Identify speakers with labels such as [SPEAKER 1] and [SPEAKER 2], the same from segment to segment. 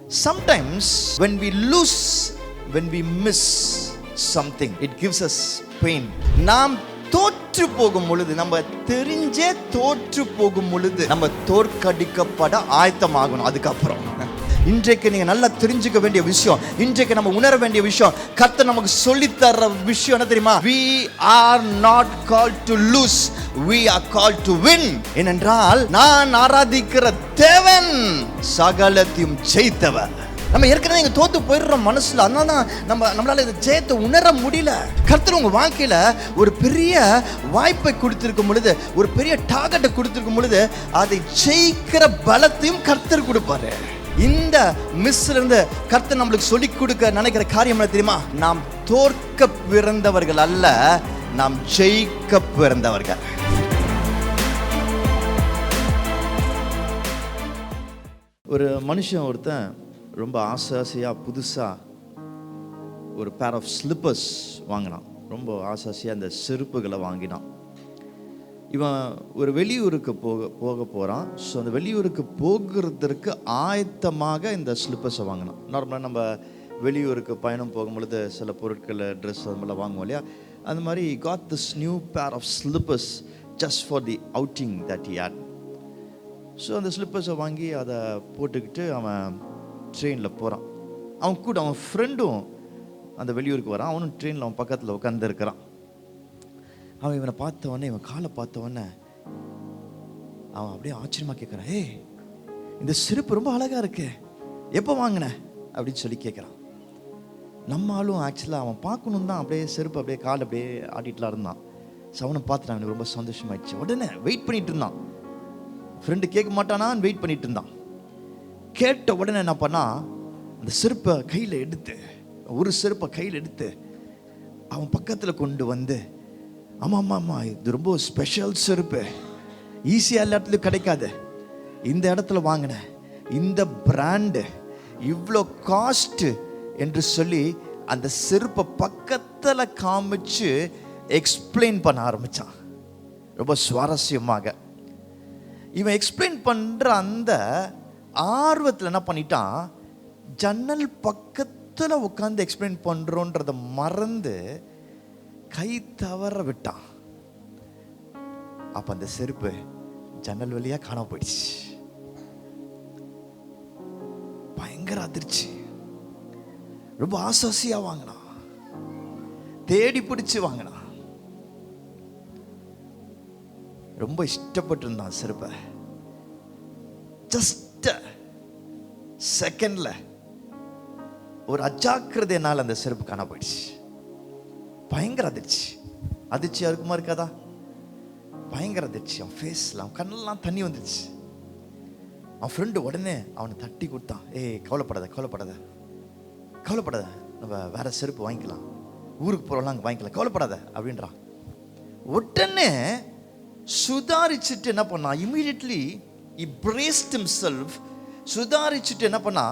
[SPEAKER 1] Sometimes when we lose, when we miss something, it gives us pain. நாம் தோற்று போகும் பொழுது, நம்ம தெரிஞ்சே தோற்று போகும் பொழுது, நம்ம தோற்கடிக்கப்பட ஆயத்தமாகணும். அதுக்கப்புறம் இன்றைக்கு நீங்க நல்லா தெரிஞ்சுக்க வேண்டிய விஷயம், இன்றைக்கு நம்ம உணர வேண்டிய விஷயம், கர்த்தர் நமக்கு சொல்லி தர்ற விஷயம் என்ன தெரியுமா? We are not called to lose, we are called to win. ஏனென்றால் நான் ஆராதிக்கிற தேவன் சகலத்தையும் ஜெயித்தவர். நம்ம ஏற்கனவே இங்க தோத்து போயிடுறோம் மனசுல, அதனால தான் நம்மளால இந்த ஜெயத்தை உணர முடியல. கர்த்தர் உங்க வாழ்க்கையில ஒரு பெரிய வாய்ப்பை கொடுத்திருக்கும் பொழுது, ஒரு பெரிய டார்கெட்டை கொடுத்திருக்கும் பொழுது, அதை ஜெயிக்கிற பலத்தையும் கர்த்தர் கொடுப்பாரு. இந்த மிஸ்ல இருந்து கர்த்தர் நம்மளுக்கு சொல்லி கொடுக்க நினைக்கிற காரியம் என்ன தெரியுமா? நாம் தோற்க பிறந்தவர்கள் அல்ல, நாம் ஜெயிக்க பிறந்தவர்கள். ஒரு மனுஷன் ஒருத்தன் ரொம்ப ஆசையாக புதுசாக ஒரு பேர் ஆஃப் ஸ்லிப்பர்ஸ் வாங்கினான். ரொம்ப ஆசையாக அந்த செருப்புகளை வாங்கினான். இவன் ஒரு வெளியூருக்கு போக போகிறான். ஸோ அந்த வெளியூருக்கு போகிறதுக்கு ஆயத்தமாக இந்த ஸ்லிப்பர்ஸை வாங்கினான். நார்மலாக நம்ம வெளியூருக்கு பயணம் போகும்பொழுது சில பொருட்களை, ட்ரெஸ் அது மாதிரிலாம் வாங்குவோம் இல்லையா? அந்த மாதிரி got this new pair of slippers just for the outing that he had. So அந்த ஸ்லிப்பர்ஸை வாங்கி அதை போட்டுக்கிட்டு அவன் ட்ரெயினில் போகிறான். அவன் கூட அவன் ஃப்ரெண்டும் அந்த வெளியூருக்கு வரான். அவனும் ட்ரெயினில் அவன் பக்கத்தில் உட்காந்துருக்கிறான். அவன் இவனை பார்த்தவொடனே, இவன் காலை பார்த்தவொடனே அவன் அப்படியே ஆச்சரியமாக கேட்குறான், ஏய் இந்த செருப்பு ரொம்ப அழகாக இருக்கு, எப்போ வாங்கின அப்படின்னு சொல்லி கேட்குறான். நம்மளும் ஆக்சுவலாக அவன் பார்க்கணும் தான் அப்படியே செருப்பு அப்படியே கால் அப்படியே ஆட்டிட்டுலாம் இருந்தான். ஸோ அவனை பார்த்துட்டு அவனுக்கு ரொம்ப சந்தோஷமாயிடுச்சு. உடனே வெயிட் பண்ணிட்டு இருந்தான். ஃப்ரெண்டு கேட்க மாட்டானான்னு வெயிட் பண்ணிட்டு இருந்தான். கேட்ட உடனே என்ன பண்ணா, அந்த செருப்பை கையில் எடுத்து, ஒரு செருப்பை கையில் எடுத்து அவன் பக்கத்தில் கொண்டு வந்து, ஆமாம் இது ரொம்ப ஸ்பெஷல் செருப்பு, ஈஸியாக எல்லா இடத்துலையும் கிடைக்காது, இந்த இடத்துல வாங்கின இந்த பிராண்டு, இவ்வளோ காஸ்ட் என்று சொல்லி அந்த செருப்பை பக்கத்தில் காமிச்சு எக்ஸ்பிளைன் பண்ண ஆரம்பித்தான். ரொம்ப சுவாரஸ்யமாக இவன் எக்ஸ்பிளைன் பண்ணுற அந்த ஆர்வத்தில் என்ன பண்ணிட்டான், ஜன்னல் பக்கத்தில் உட்காந்து எக்ஸ்பிளைன் பண்ணுறோன்றத மறந்து கை தவற விட்டான். அப்போ அந்த செருப்பு ஜன்னல் வழியாக காணாம போயிடுச்சு. பயங்கர அதிர்ச்சி. ரொம்ப ஆசையாக வாங்கினான், தேடி பிடிச்சு வாங்கினான், ரொம்ப இஷ்டப்பட்டு இருந்தான் செருப்பை. ஜஸ்ட் செகண்ட்ல ஒரு அஜாக்கிரதையினால் அந்த செருப்பு காண போயிடுச்சு. பயங்கர அதிர்ச்சி. அதிர்ச்சியா இருக்குமா இருக்காதா? பயங்கர அதிர்ச்சி. அவன் ஃபேஸ்ல, அவன் கண்ணெல்லாம் தண்ணி வந்துடுச்சு. அவன் ஃப்ரெண்டு உடனே அவனை தட்டி கொடுத்தான். ஏய் கவலைப்படாத, நம்ம வேற செருப்பு வாங்கிக்கலாம், ஊருக்கு போறோம்லாம் அங்கே வாங்கிக்கலாம், கவலைப்படாத அப்படின்றான். உடனே சுதாரிச்சுட்டு என்ன பண்ணா, இமீடியட்லி he braced himself. சுதாரிச்சுட்டு என்ன பண்ணா,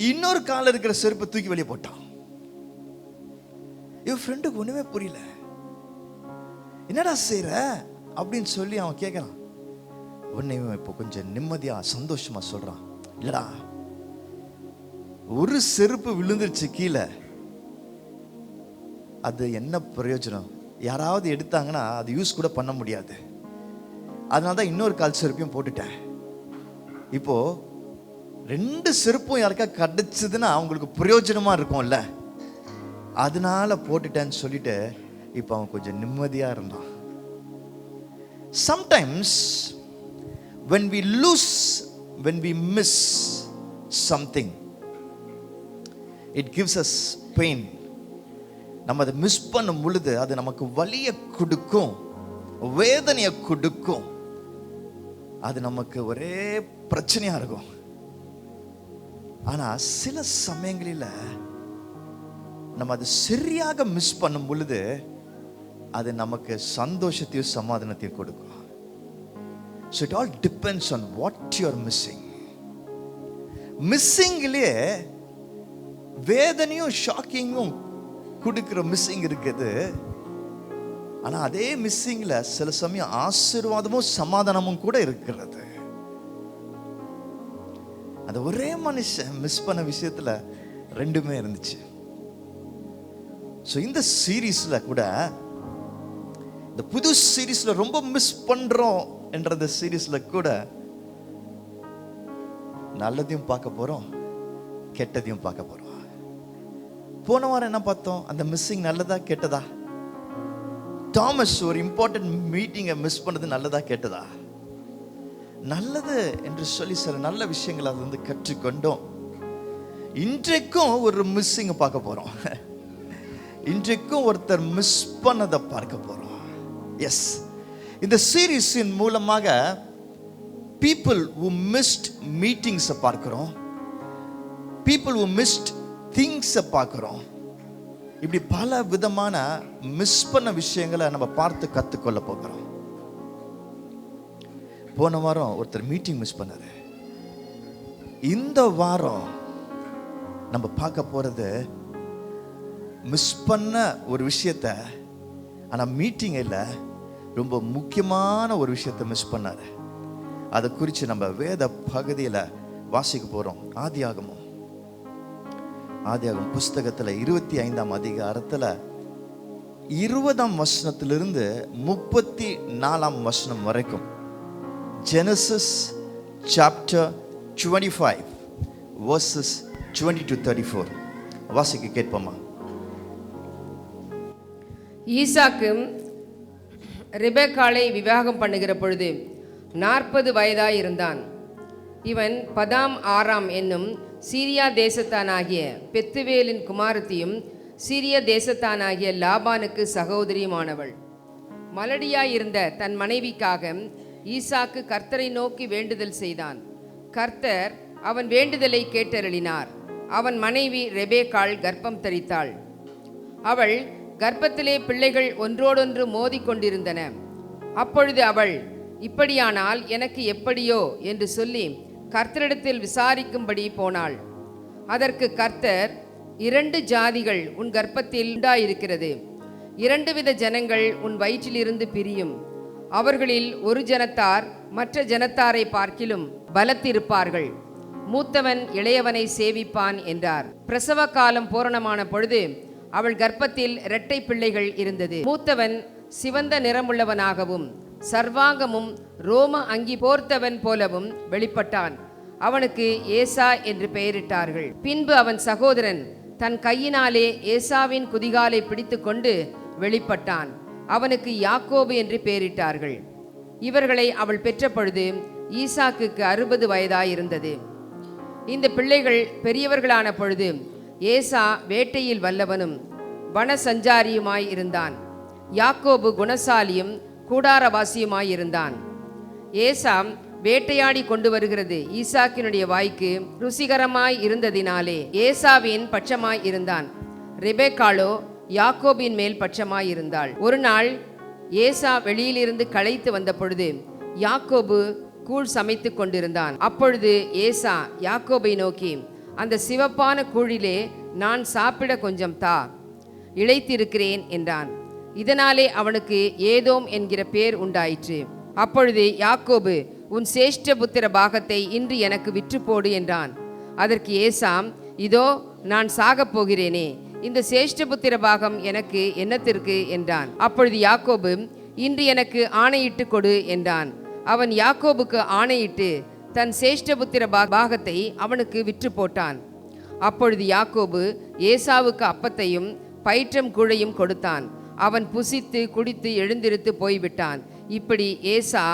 [SPEAKER 1] இன்னொரு கால இருக்கிற செருப்பை தூக்கி வெளியே போட்டான். இவன் ஃப்ரெண்டுக்கு ஒண்ணுமே புரியல. என்னடா செய்யற அப்படின்னு சொல்லி அவன் கேட்கறான். உடனே இப்போ கொஞ்சம் நிம்மதியா சந்தோஷமா சொல்றான், இல்லடா ஒரு செருப்பு விழுந்துருச்சு கீழே, அது என்ன பிரயோஜனம், யாராவது எடுத்தாங்கன்னா அது யூஸ் கூட பண்ண முடியாது, அதனால தான் இன்னொரு கால் செருப்பையும் போட்டுட்டேன். இப்போ ரெண்டு செருப்பும் யாருக்கா கிடைச்சதுன்னா அவங்களுக்கு பிரயோஜனமா இருக்கும்ல, அதனால போட்டுட்டேன்னு சொல்லிட்டு இப்போ அவன் கொஞ்சம் நிம்மதியா இருந்தான். Sometimes when we lose, when we miss something, it gives us pain. நம்ம அதை மிஸ் பண்ணும் பொழுது அது நமக்கு வலியை கொடுக்கும், வேதனையை கொடுக்கும், அது நமக்கு ஒரே பிரச்சனையா இருக்கும். ஆனா சில சமயங்களில் நம்ம அது சரியாக மிஸ் பண்ணும் பொழுது அது நமக்கு சந்தோஷத்தையும் சமாதானத்தையும் கொடுக்கும். So it all depends on what you are missing. மிஸ்ஸிங்லேயே வேதனையும் ஷாக்கிங்கும் கொடுக்கிற மிஸ்ஸிங் இருக்குது. ஆனால் அதே மிஸ்ஸிங்கில் சில சமயம் ஆசீர்வாதமும் சமாதானமும் கூட இருக்கிறது. அந்த ஒரே மனுஷன் மிஸ் பண்ண விஷயத்துல ரெண்டுமே இருந்துச்சு. ஸோ இந்த சீரீஸ்ல கூட, இந்த புது சீரீஸ்ல ரொம்ப மிஸ் பண்றோம் என்ற இந்த சீரீஸ்ல கூட நல்லதையும் பார்க்க போறோம், கெட்டதையும் பார்க்க போறோம். போன வாரம் என்ன பார்த்தோம்? அந்த மிஸ்ஸிங் நல்லதா கெட்டதா? தாமஸ் ஒரு இம்பார்ட்டன்ட் மீட்டிங்கை மிஸ் பண்ணது நல்லதா கெட்டதா? நல்லது என்று சொல்லி சில நல்ல விஷயங்கள் அது வந்து கற்றுக்கொண்டோம். இன்றைக்கும் ஒரு மிஸ்ஸிங் பார்க்க போறோம். இன்றைக்கும் ஒருத்தர் மிஸ் பண்ணதை பார்க்க போறோம். எஸ், இந்த சீரீஸின் மூலமாக people who missed meetings பார்க்கிறோம், people who missed things பார்க்கிறோம். இப்படி பல விதமான மிஸ் பண்ண விஷயங்களை நம்ம பார்த்து கற்றுக்கொள்ள போகிறோம். போன வாரம் ஒருத்தர் மீட்டிங் மிஸ் பண்ணாரு. இந்த வாரம் நம்ம பார்க்க போறது மிஸ் பண்ண ஒரு விஷயத்த, ஆனால் மீட்டிங் இல்லை, ரொம்ப முக்கியமான ஒரு விஷயத்தை மிஸ் பண்ணாரு. அதை குறித்து நம்ம வேத பகுதியில் வாசிக்க போகிறோம். ஆதியாகமம் புஸ்தகத்தில் 25ஆம் அதிகாரத்தில் 20ஆம் வசனத்திலிருந்து 34ஆம் வசனம் வரைக்கும். ஜெனசிஸ் சாப்டர் 25 verses 20 to 34 வாசிக்க கேட்போமா?
[SPEAKER 2] ஈசாக்கு ரெபெக்காளை விவாகம் பண்ணுகிற பொழுது 40 வயதாய் இருந்தான். இவன் பதாம் ஆராம் என்னும் சீரியா தேசத்தானாகிய பெத்துவேலின் குமாரத்தியும் சீரிய தேசத்தானாகிய லாபானுக்கு சகோதரியுமானவள். மலடியாயிருந்த தன் மனைவிக்காக ஈசாக்கு கர்த்தரை நோக்கி வேண்டுதல் செய்தான். கர்த்தர் அவன் வேண்டுதலை கேட்டருளினார். அவன் மனைவி ரெபெக்காள் கர்ப்பம் தரித்தாள். அவள் கர்ப்பத்திலே பிள்ளைகள் ஒன்றோடொன்று மோதிக்கொண்டிருந்தன. அப்பொழுது அவள், இப்படியானால் எனக்கு எப்படியோ என்று சொல்லி கர்த்தரிடத்தில் விசாரிக்கும்படி போனாள். அதற்கு கர்த்தர், 2 ஜாதிகள் உன் கர்ப்பத்தில் உண்டாயிருக்கிறது, 2 வித ஜனங்கள் உன் வயிற்றிலிருந்து பிரியும், அவர்களில் ஒரு ஜனத்தார் மற்ற ஜனத்தாரை பார்க்கிலும் பலத்திருப்பார்கள், மூத்தவன் இளையவனை சேவிப்பான் என்றார். பிரசவ காலம் பூரணமான பொழுது அவள் கர்ப்பத்தில் 2 பிள்ளைகள் இருந்தது. மூத்தவன் சிவந்த நிறமுள்ளவனாகவும் சர்வாங்கமும் ரோம அங்கி போர்த்தவன் போலவும் வெளிப்பட்டான். அவனுக்கு ஏசா என்று பெயரிட்டார்கள். பின்பு அவன் சகோதரன் தன் கையினாலே ஏசாவின் குதிகாலை பிடித்து கொண்டு வெளிப்பட்டான். அவனுக்கு யாக்கோபு என்று பெயரிட்டார்கள். இவர்களை அவள் பெற்ற பொழுது ஈசாக்குக்கு 60 வயதாயிருந்தது. இந்த பிள்ளைகள் பெரியவர்களான பொழுது ஏசா வேட்டையில் வல்லவனும் வன சஞ்சாரியுமாய் இருந்தான். யாக்கோபு குணசாலியும் கூடாரவாசியுமாயிருந்தான். ஏசா வேட்டையாடி கொண்டு வருகிறது ஈசாக்கினுடைய வாய்க்கு ருசிகரமாய் இருந்ததினாலே ஏசாவின் பட்சமாய் இருந்தான். ரெபெக்காளோ யாக்கோபின் மேல் பட்சமாய் இருந்தாள். ஒரு நாள் ஏசா வெளியிலிருந்து களைத்து வந்த பொழுது யாக்கோபு கூழ் சமைத்து கொண்டிருந்தான். அப்பொழுது ஏசா யாக்கோபை நோக்கி, அந்த சிவப்பான கூழிலே நான் சாப்பிட கொஞ்சம் தா, இளைத்திருக்கிறேன் என்றான். இதனாலே அவனுக்கு ஏதோம் என்கிற பேர் உண்டாயிற்று. அப்பொழுது யாக்கோபு, உன் சேஷ்ட புத்திர பாகத்தை இன்று எனக்கு விற்று போடு என்றான். அதற்கு ஏசாம், இதோ நான் சாகப் போகிறேனே, இந்த சேஷ்ட புத்திர பாகம் எனக்கு என்னத்திற்கு என்றான். அப்பொழுது யாக்கோபு, இன்று எனக்கு ஆணையிட்டு கொடு என்றான். அவன் யாக்கோபுக்கு ஆணையிட்டு தன் சேஷ்டபுத்திர பாகத்தை அவனுக்கு விற்று போட்டான். அப்பொழுது யாக்கோபு ஏசாவுக்கு அப்பத்தையும் பயிற்றம் கூழையும் கொடுத்தான். அவன் புசித்து குடித்து எழுந்திருத்து போய்விட்டான். இப்படி ஏசா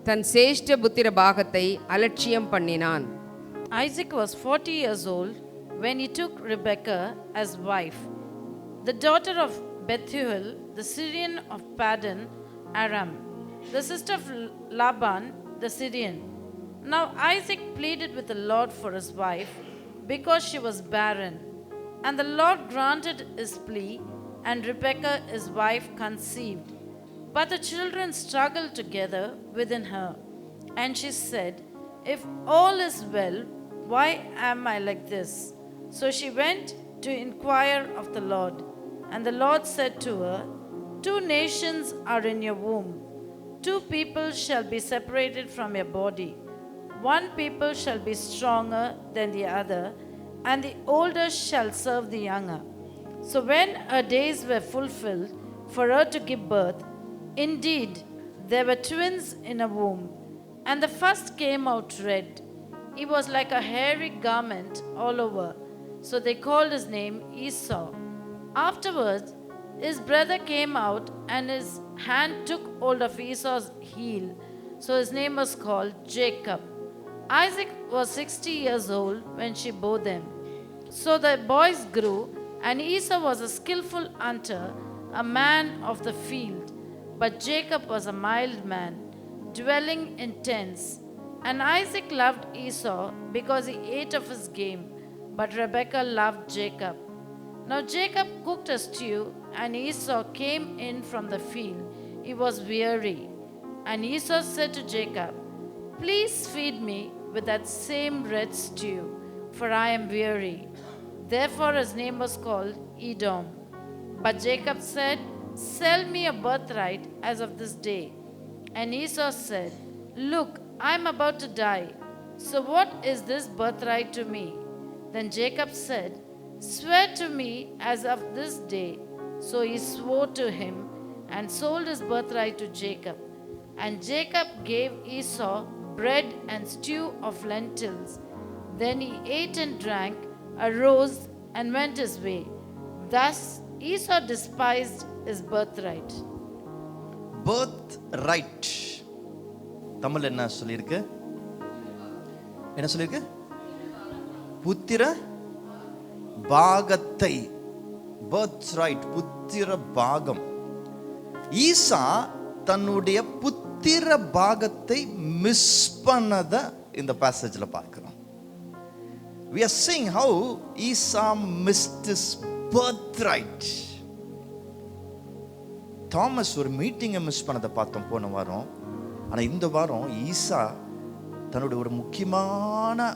[SPEAKER 2] தன் சேஷ்டபுத்திர பாகத்தை அலட்சியம் பண்ணினான்.
[SPEAKER 3] Isaac was 40 years old when he took Rebekah as wife, the daughter of Bethuel, the Syrian of Paddan Aram, the sister of Laban the Syrian. Now Isaac pleaded with the Lord for his wife because she was barren, and the Lord granted his plea, and Rebekah his wife conceived. But the children struggled together within her, and she said, if all is well, why am I like this? So she went to inquire of the Lord, and the Lord said to her, 2 nations are in your womb, 2 people shall be separated from your body. one people shall be stronger than the other, and the older shall serve the younger. So when her days were fulfilled for her to give birth, indeed there were twins in her womb, and the first came out red. He was like a hairy garment all over. So they called his name Esau. Afterwards, his brother came out, and his hand took hold of Esau's heel. So his name was called Jacob. Isaac was 60 years old when she bore them. So the boys grew, and Esau was a skillful hunter, a man of the field. But Jacob was a mild man, dwelling in tents. And Isaac loved Esau because he ate of his game, but Rebekah loved Jacob. Now Jacob cooked a stew, and Esau came in from the field. He was weary. And Esau said to Jacob, "Please feed me with that same red stew, for I am weary." Therefore his name was called Edom. But Jacob said, "Sell me a birthright as of this day." And Esau said, "Look, I am about to die. So what is this birthright to me?" Then Jacob said, "Swear to me as of this day." So he swore to him and sold his birthright to Jacob. And Jacob gave Esau bread and stew of lentils. Then he ate and drank, arose, and went his way. Thus Esau despised his birthright.
[SPEAKER 1] birthright Tamil என்ன சொல்லியிருக்கு? என்ன சொல்லியிருக்கு? புத்திர பாகத்தை. birthright, புத்திர பாகம். ஈசா தன்னுடைய புத்திர பாகத்தை மிஸ் பண்ணத இந்த பேசேஜ்ல பார்க்கிறோம். We are seeing how Esau missed his birthright. Thomas ஒரு மீட்டிங்கை மிஸ் பண்ணதை பார்த்தோம் போன வாரம். ஆனால் இந்த வாரம் ஈசா தன்னுடைய ஒரு முக்கியமான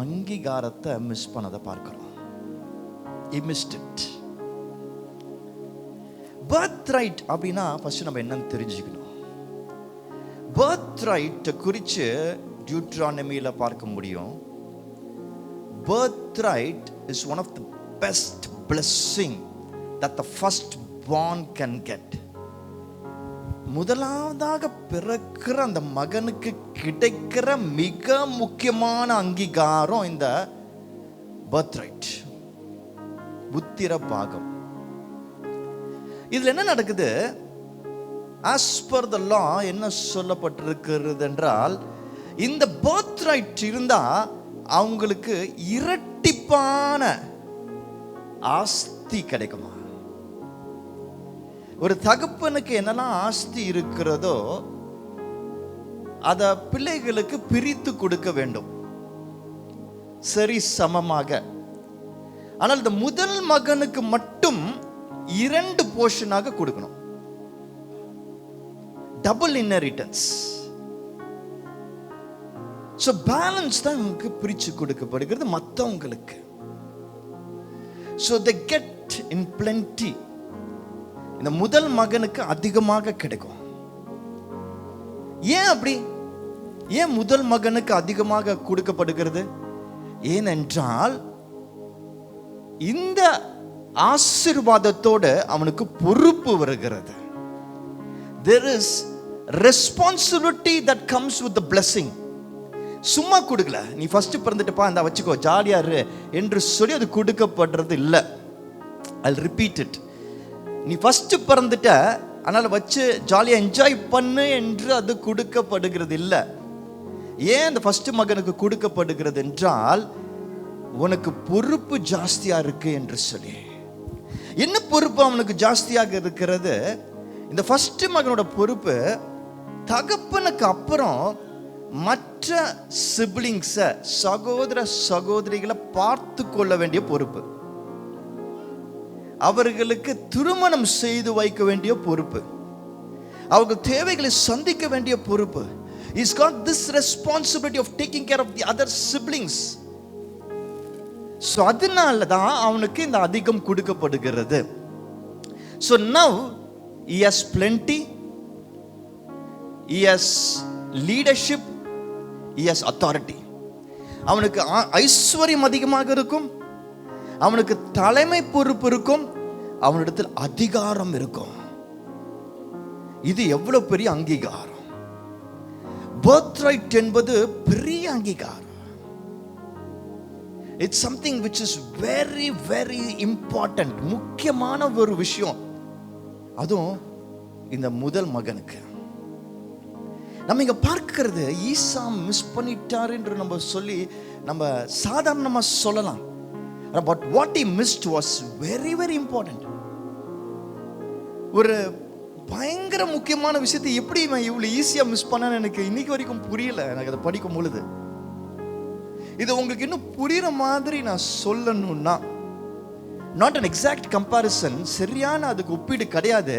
[SPEAKER 1] அங்கீகாரத்தை மிஸ் பண்ணதை பார்க்கிறோம். He missed it. birthright அப்படின்னா ஃபர்ஸ்ட் நம்ம என்னன்னு தெரிஞ்சுக்கணும். birthright குறித்து டியூட்ரானமியில பார்க்க முடியும். birthright is one of the best blessing that the first born can get. முதலாவதாக பிறக்கிற அந்த மகனுக்கு கிடைக்கிற மிக முக்கியமான அங்கீகாரம் இந்த birthright, புத்திர பாகம். இதுல என்ன நடக்குது? as per the law என்ன சொல்லப்பட்டிருக்கிறது என்றால், இந்த birthright இருந்தா அவங்களுக்கு இரட்டிப்பான ஆஸ்தி கிடைக்குமா? ஒரு தகப்பனுக்கு என்னெல்லாம் ஆஸ்தி இருக்கிறதோ அத பிள்ளைகளுக்கு பிரித்து கொடுக்க வேண்டும், சரி சமமாக. ஆனால் இந்த முதல் மகனுக்கு மட்டும் 2 போர்ஷனாக கொடுக்கணும். Double inheritance. ஸோ பேலன்ஸ் தான் உங்களுக்கு பிரித்து கொடுக்கப்படுகிறது மற்றவங்களுக்கு. So they get in plenty. இந்த முதல் மகனுக்கு அதிகமாக கிடைக்கும். ஏன் அப்படி? ஏன் முதல் மகனுக்கு அதிகமாக கொடுக்கப்படுகிறது? ஏனென்றால் இந்த ஆசீர்வாதத்தோடு அவனுக்கு பொறுப்பு வருகிறது. There is responsibility that comes with the blessing. சும்மா கொடுக்கல, நீ ஃபர்ஸ்ட் பிறந்துட்டுப்பா இந்த வச்சுக்கோ ஜாலியா இரு என்று சொல்லி அது கொடுக்கப்படுறது இல்லை. I'll repeat it. நீ ஃபர்ஸ்ட் பிறந்துட்ட அதனால வச்சு ஜாலியாக என்ஜாய் பண்ணு என்று அது கொடுக்கப்படுகிறது இல்லை. ஏன் அந்த ஃபர்ஸ்ட் மகனுக்கு கொடுக்கப்படுகிறது என்றால், உனக்கு பொறுப்பு ஜாஸ்தியா இருக்கு என்று சொல்லி. என்ன பொறுப்பு அவனுக்கு ஜாஸ்தியாக இருக்கிறது? இந்த ஃபர்ஸ்ட் மகனோட பொறுப்பு தகப்பனுக்கு அப்புறம் மற்ற சிப்ளிங்ஸை, சகோதர சகோதரிகளை பார்த்து கொள்ள வேண்டிய பொறுப்பு, அவர்களுக்கு திருமணம் செய்து வைக்க வேண்டிய பொறுப்பு, அவர்கள் தேவைகளை சந்திக்க வேண்டிய பொறுப்பு. He's got this responsibility of taking care of the other siblings. So அதனால தான் அவனுக்கு இந்த அதிகம் கொடுக்கப்படுகிறது. So now he has plenty, he has leadership, he has authority. அவனுக்கு ஐஸ்வர்யம் அதிகமாக இருக்கும், அவனுக்கு தலைமை பொறுப்பு இருக்கும், அவனிடத்தில் அதிகாரம் இருக்கும். இது எவ்வளவு பெரிய அங்கீகாரம்! பர்த் ரைட் என்பது பெரிய அங்கீகாரம். It's something which is very very important. முக்கியமான ஒரு விஷயம். அதுவும் இந்த முதல் மகனுக்கு. நம்ம இங்க பார்க்கிறது ஈசா மிஸ் பண்ணிட்டார் என்று நம்ம சொல்லி நம்ம சாதாரணமா சொல்லலாம். But what he missed was very very important. ஒரு பயங்கர முக்கியமான விஷயத்தை எப்படி இவன் இவ்வளவு ஈஸியா மிஸ் பண்ணான்னு எனக்கு இன்னைக்கு வரைக்கும் புரியல. எனக்கு அதை படிக்கும் பொழுது இது உங்களுக்கு இன்னும் புரியுற மாதிரி நான் சொல்லணும்னா, நாட் அன் எக்ஸாக்ட் கம்பாரிசன், சரியான அதுக்கு ஒப்பீடு கிடையாது,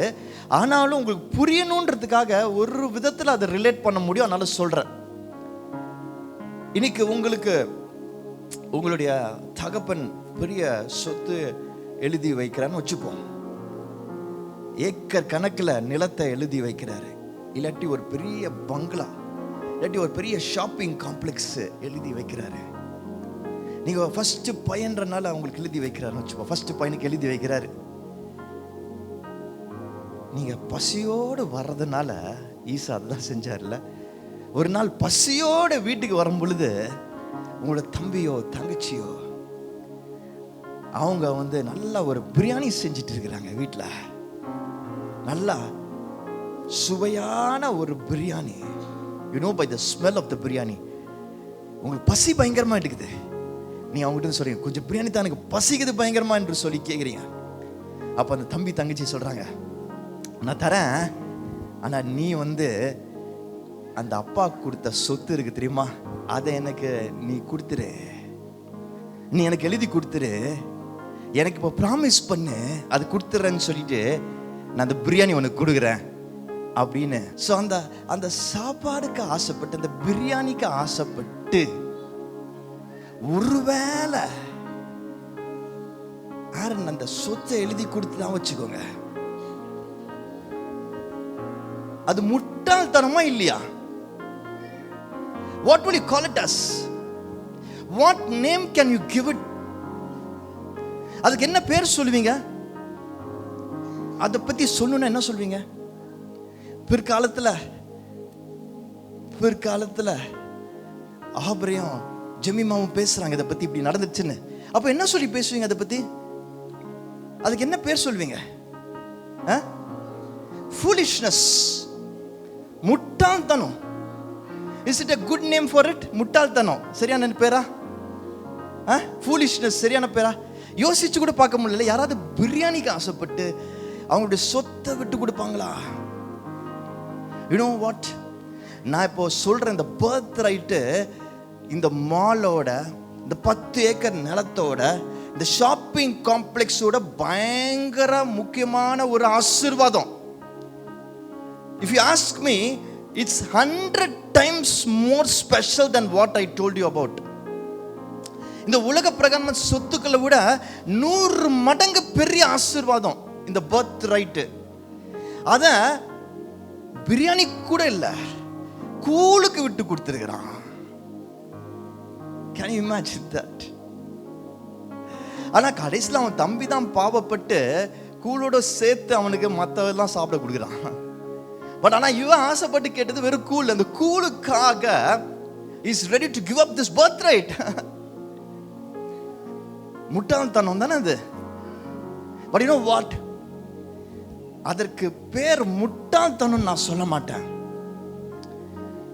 [SPEAKER 1] ஆனாலும் உங்களுக்கு புரியணுன்றதுக்காக ஒரு விதத்தில் அதை ரிலேட் பண்ண முடியும், அதனால சொல்றேன். இன்னைக்கு உங்களுக்கு உங்களுடைய தகப்பன் பெரிய சொத்து எழுதி வைக்கிறான்னு வச்சுப்போம். ஏக்கர் கணக்கில் நிலத்தை எழுதி வைக்கிறாரு, இல்லாட்டி ஒரு பெரிய பங்களா, இல்லாட்டி ஒரு பெரிய ஷாப்பிங் காம்ப்ளெக்ஸ் எழுதி வைக்கிறாரு. நீங்க ஃபர்ஸ்ட் பையன்றனால அவங்களுக்கு எழுதி வைக்கிறாருன்னு வச்சுப்போம். ஃபர்ஸ்ட் பையனுக்கு எழுதி வைக்கிறாரு. நீங்க பசியோடு வர்றதுனால ஈசா அதுதான் செஞ்சார்ல. ஒரு நாள் பசியோடு வீட்டுக்கு வரும் பொழுது உங்களோட தம்பியோ தங்கச்சியோ அவங்க நல்லா ஒரு பிரியாணி செஞ்சுட்டு இருக்கிறாங்க வீட்டில், நல்லா சுவையான ஒரு biryani. You know by the smell of the biryani. உங்களுக்கு பசி பயங்கரமா எடுக்குது. நீ அவங்ககிட்ட சொல்றீங்க, கொஞ்சம் பிரியாணி தான், எனக்கு பசிக்குது பயங்கரமா என்று சொல்லி கேட்குறீங்க. அப்போ அந்த தம்பி தங்கச்சி சொல்றாங்க, நான் தரேன், ஆனா நீ அந்த அப்பா கொடுத்த சொத்து இருக்கு தெரியுமா, அதை எனக்கு நீ கொடுத்துரு, நீ எனக்கு எழுதி கொடுத்துரு, எனக்கு இப்போ ப்ராமிஸ் பண்ணு, அது கொடுத்துறேன்னு சொல்லிட்டு நான் அந்த பிரியாணி உனக்கு கொடுக்குறேன் அப்படின்னு. ஸோ அந்த சாப்பாடுக்கு ஆசைப்பட்டு, அந்த பிரியாணிக்கு ஆசைப்பட்டு, ஒருவேளை அந்த சொத்தை எழுதி கொடுத்துதான் வச்சுக்கோங்க, அது முட்டாள்தனமா இல்லையா? What will you call it as? What name can you give it? அதுக்கு என்ன பேர் சொல்லுவீங்க? அதை பத்தி சொல்லணும்னா என்ன சொல்வீங்க? பிற்காலத்துல ஆபிரகாம் ஜெமிமாவும் பேசுறாங்க இதை பத்தி, இப்படி நடந்துச்சுன்னு. அப்ப என்ன சொல்லி பேசுவீங்க அதை பத்தி? அதுக்கு என்ன பேர் சொல்வீங்க? foolishness, முட்டாள்தனம். Is it a good name for it? முட்டாள்தனம் சரியான பேரா? foolishness சரியான பேரா? யோசிச்சு கூட பார்க்க முடியல. யாராவது பிரியாணிக்கு ஆசைப்பட்டு அவங்களுடைய சொத்தை விட்டு கொடுப்பாங்களா? You know what? நான் இப்போ சொல்றேன், இந்த பர்த் ரைட்டு இந்த மாலோட, இந்த 10 ஏக்கர் நிலத்தோட, இந்த ஷாப்பிங் காம்ப்ளெக்ஸோட பயங்கர முக்கியமான ஒரு ஆசீர்வாதம். If you ask me, it's 100 times more special than what I told you about. இந்த உலக பிரகாரமான சொத்துக்களை விட 100 மடங்கு பெரிய ஆசீர்வாதம் இந்த பர்த் ரைட்டு. அத பிரியாணி கூட இல்ல, கூழுக்கு விட்டு கொடுத்திருக்கிறான். Can you imagine that? ஆனா கடைசியில் அவன் தம்பி தான் பாவப்பட்டு கூழோட சேர்த்து அவனுக்கு மற்றவெல்லாம் சாப்பிட கொடுக்குறான். பட் ஆனா இவன் ஆசைப்பட்டு கேட்டது வெறும் கூழ். அந்த கூழுக்காக is ready to give up this birth right. முட்டாள்தனம் தானே அது. பட் யூ நோ வாட், அதற்கு பேர் முட்டாள்தனம் நான் சொல்ல மாட்டேன்.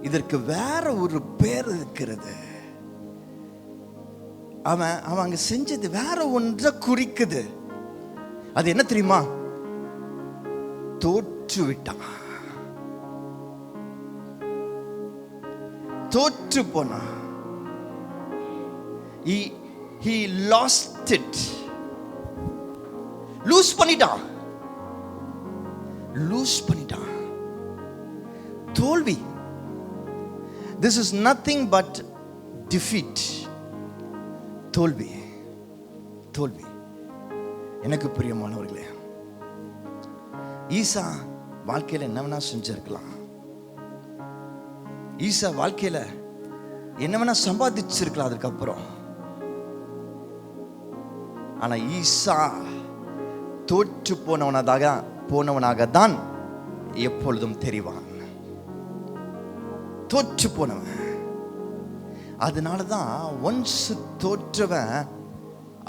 [SPEAKER 1] இதற்கு வேற ஒரு பேர் இருக்கிறது. அவன் அங்க செஞ்சது வேற ஒன்றை குறிக்குது. அது என்ன தெரியுமா? தோற்று விட்டான், தோற்று போனான். He lost it. லூஸ் பண்ணிட்டான். தோல்வி. This is nothing but defeat. தோல்வி. எனக்கு பிரியமானவர்களே, ஈசா வாழ்க்கையில என்ன வேணா செஞ்சிருக்கலாம். ஈசா வாழ்க்கையில என்ன வேணா சம்பாதிச்சிருக்கலாம் அதுக்கப்புறம். ஆனா ஈசா தோற்று போனவனாக தான் எப்பொழுதும் தெரிவான். தோற்று போனவன். அதனாலதான் ஒன்ஸ் தோற்றவன்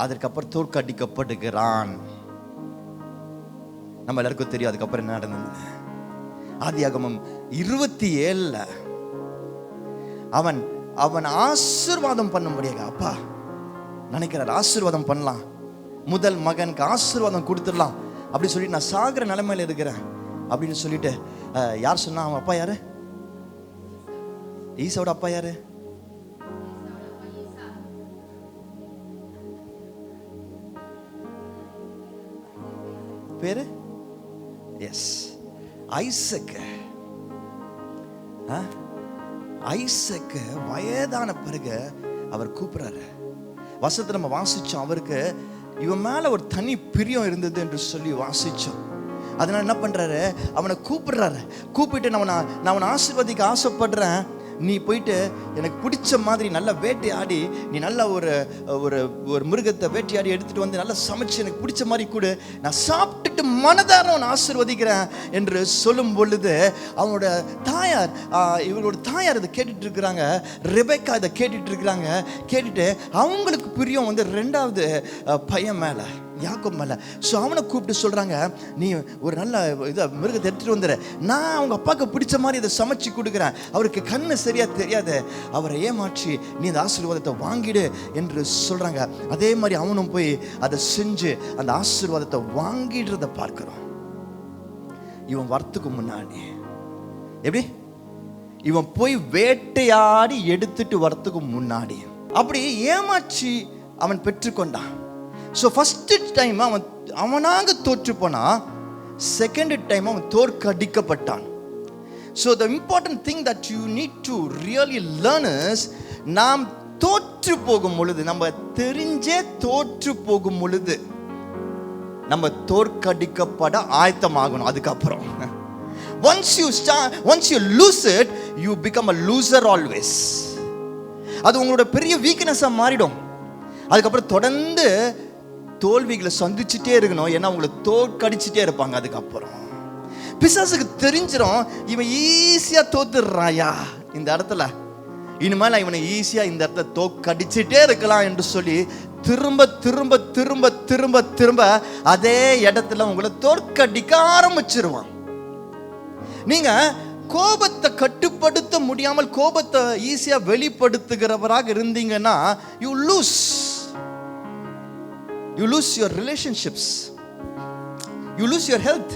[SPEAKER 1] அதற்கப்புறம் தோற்கடிக்கப்படுகிறான். நம்ம எல்லாருக்கும் தெரியும் அதுக்கப்புறம் என்ன நடந்தது. ஆதியாகமம் 27 அவன் அவன் ஆசீர்வாதம் பண்ண முடியாது. அப்பா நினைக்கிறார் ஆசீர்வாதம் பண்ணலாம், முதல் மகனுக்கு ஆசீர்வாதம் கொடுத்துடலாம் அப்படி சொல்லி நான் சாகிற நிலைமையில இருக்கிறேன் அப்படின்னு சொல்லிட்டு யார் சொன்னா அவன் அப்பா யாரு? ஈசாவோட அப்பா யாரு? பேரு எஸ் ஐசக். ஐசக் வயதான பிறகு அவர் கூப்பிடுறாரு. வசனத்தை நம்ம வாசிச்சோம். அவருக்கு இவன் மேல ஒரு தனி பிரியம் இருந்தது என்று சொல்லி வாசிச்சோம். அதனால என்ன பண்றாரு, அவனை கூப்பிடுறாரு. கூப்பிட்டு நான் அவனை ஆசீர்வதிக்க ஆசைப்படுறேன், நீ போயிட்டு எனக்கு பிடிச்ச மாதிரி நல்லா வேட்டையாடி, நீ நல்ல ஒரு ஒரு ஒரு மிருகத்தை வேட்டையாடி எடுத்துட்டு வந்து நல்லா சமைச்சு எனக்கு பிடிச்ச மாதிரி கொடு, நான் சாப்பிட்டுட்டு மனதார அவனை ஆசீர்வதிக்கிறேன் என்று சொல்லும் பொழுது அவனோட தாயார், இவரோட தாயார் இதை கேட்டுட்டு இருக்கிறாங்க. ரெபெக்கா இதை கேட்டுட்டு இருக்கிறாங்க. கேட்டுட்டு அவங்களுக்கு பிரியம் வந்து 2வது பையன் மேல, யாக்கோப் மேல. ஸோ அவனை கூப்பிட்டு சொல்றாங்க, நீ ஒரு நல்ல இதை மிருகத்தை எடுத்துட்டு வந்துடு, நான் அவங்க அப்பாவுக்கு பிடிச்ச மாதிரி இதை சமைச்சு கொடுக்குறேன், அவருக்கு கண்ணு சரியா தெரியாது, அவரை ஏமாற்றி நீ இந்த ஆசீர்வாதத்தை வாங்கிடு என்று சொல்றாங்க. அதே மாதிரி அவனும் போய் அதை செஞ்சு அந்த ஆசீர்வாதத்தை வாங்கிடுறத பார்க்கிறோம். இவன் வரத்துக்கு முன்னாடி எப்படி இவன் போய் வேட்டையாடி எடுத்துட்டு வரத்துக்கு முன்னாடி அப்படி ஏமாற்றி அவன் பெற்றுக்கொண்டான். ஸோ ஃபர்ஸ்ட் டைம் அவனாக தோற்று போனா, செகண்ட் டைம் அவன் தோற்கடிக்கப்பட்டான். So the important thing that you need to really learn is, நாம் தோற்று போகும் பொழுது, நம்ம தெரிஞ்சே தோற்று போகும் பொழுது நம்ம தோற்கடிக்கப்பட ஆயத்தமாகணும். அதுக்கப்புறம் once you lose it, you become a loser always. அது உங்களோட பெரிய வீக்னஸா மாறிடும். அதுக்கப்புறம் தொடர்ந்து தோல்விகளை சந்திச்சுட்டே இருக்கணும், ஏன்னா உங்களை தோற்கடிச்சுட்டே இருப்பாங்க. அதுக்கப்புறம் பிசாசுக்கு தெரிஞ்சிடும், இவன் ஈஸியா தோத்துடுறாயா இந்த இடத்துல, இனிமேல் இவனை ஈஸியா இந்த இடத்துல தோற்கடிச்சுட்டே இருக்கலாம் என்று சொல்லி திரும்ப திரும்ப திரும்ப திரும்ப திரும்ப அதே இடத்துல உங்களை தோற்கடிக்க ஆரம்பிச்சிருவான். நீங்க கோபத்தை கட்டுப்படுத்த முடியாமல் கோபத்தை ஈஸியா வெளிப்படுத்துகிறவராக இருந்தீங்கன்னா, you lose your relationships, you lose your health,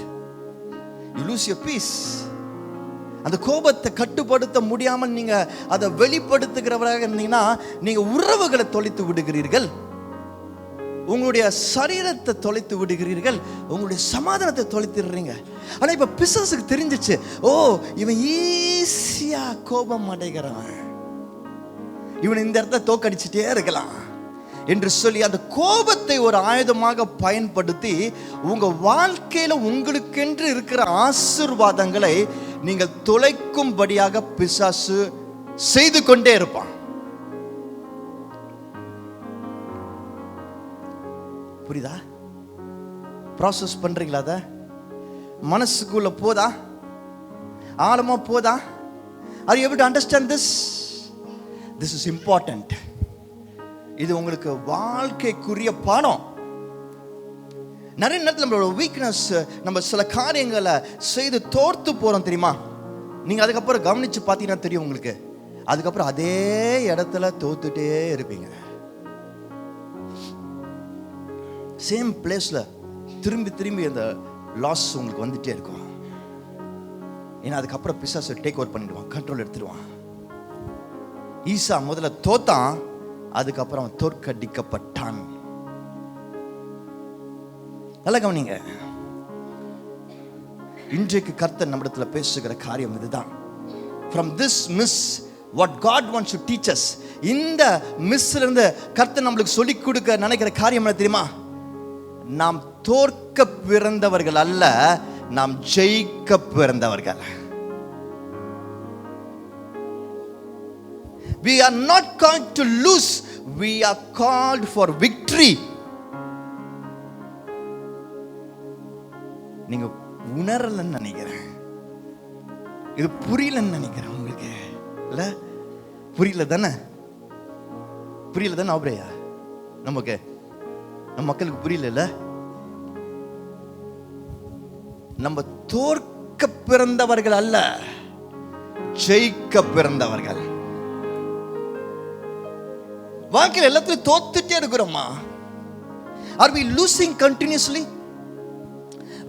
[SPEAKER 1] you lose your peace. அந்த கோபத்தை கட்டுப்படுத்த முடியாமல் நீங்க அதை வெளிப்படுத்துகிறவராக இருந்தீங்கன்னா, நீங்க உறவுகளை தொலைத்து விடுகிறீர்கள், உங்களுடைய சரீரத்தை தொலைத்து விடுகிறீர்கள், உங்களுடைய சமாதானத்தை தொலைத்துடுறீங்க. ஆனா இப்ப பிசாசுக்கு தெரிஞ்சிச்சு, ஓ இவன் ஈஸியா கோபம் அடைகிறான், இவன் இந்த இடத்த தோக்கடிச்சுட்டே இருக்கலாம் என்று சொல்லி அந்த கோபத்தை ஒரு ஆயுதமாக பயன்படுத்தி உங்க வாழ்க்கையில உங்களுக்கென்று இருக்கிற ஆசீர்வாதங்களை நீங்கள் தொலைக்கும்படியாக பிசாசு செய்து கொண்டே இருப்பான். புரியுதா? ப்ராசஸ் பண்றீங்களா? அத மனசுக்குள்ள போதா? ஆழமா போதா? Are you able to understand this? This is important. இது உங்களுக்கு வாழ்க்கைக்குரிய பாடம். நிறைய நேரத்தில் நம்மளோட வீக்னஸ், நம்ம சில காரியங்களை செய்து தோர்த்து போறோம் தெரியுமா? நீங்க அதுக்கப்புறம் கவனிச்சு பார்த்தீங்கன்னா தெரியும் உங்களுக்கு, அதுக்கப்புறம் அதே இடத்துல தோத்துட்டே இருப்பீங்க. சேம் பிளேஸ்ல திரும்பி திரும்பி அந்த லாஸ் உங்களுக்கு வந்துட்டே இருக்கும். ஏன்னா அதுக்கப்புறம் பிசாசு டேக் ஓவர் பண்ணிடுவான், கண்ட்ரோல் எடுத்துடுவான். ஈசா முதல்ல தோத்தான், அதுக்கப்புறம் அவன் தோற்கடிக்கப்பட்டான். நல்ல கவனிங்க, இன்றைக்கு கர்த்தர் நம்மிடத்துல பேசுகிற காரியம் இதுதான். From this miss, what God wants to teach us, இந்த மிஸ்ல இருந்து கர்த்தர் நம்மளுக்கு சொல்லி கொடுக்க நினைக்கிற காரியம் என்ன தெரியுமா? நாம் தோற்க பிறந்தவர்கள் அல்ல, நாம் ஜெயிக்க பிறந்தவர்கள். We are not called to lose, we are called for victory. நீங்க உணரலன்னு நினைக்கிறேன், இது புரியலன்னு நினைக்கிறேன் உங்களுக்கு. இல்ல புரியல தானே? புரியல தானே ஆப்ரேயா? நமக்கு நம்ம மக்களுக்கு புரியல. நம்ம தோற்க பிறந்தவர்கள் அல்ல, ஜெயிக்க பிறந்தவர்கள். வாழ்க்கையில் எல்லாத்தையும் தோத்துட்டே இருக்கிறோமா? Are we losing continuously?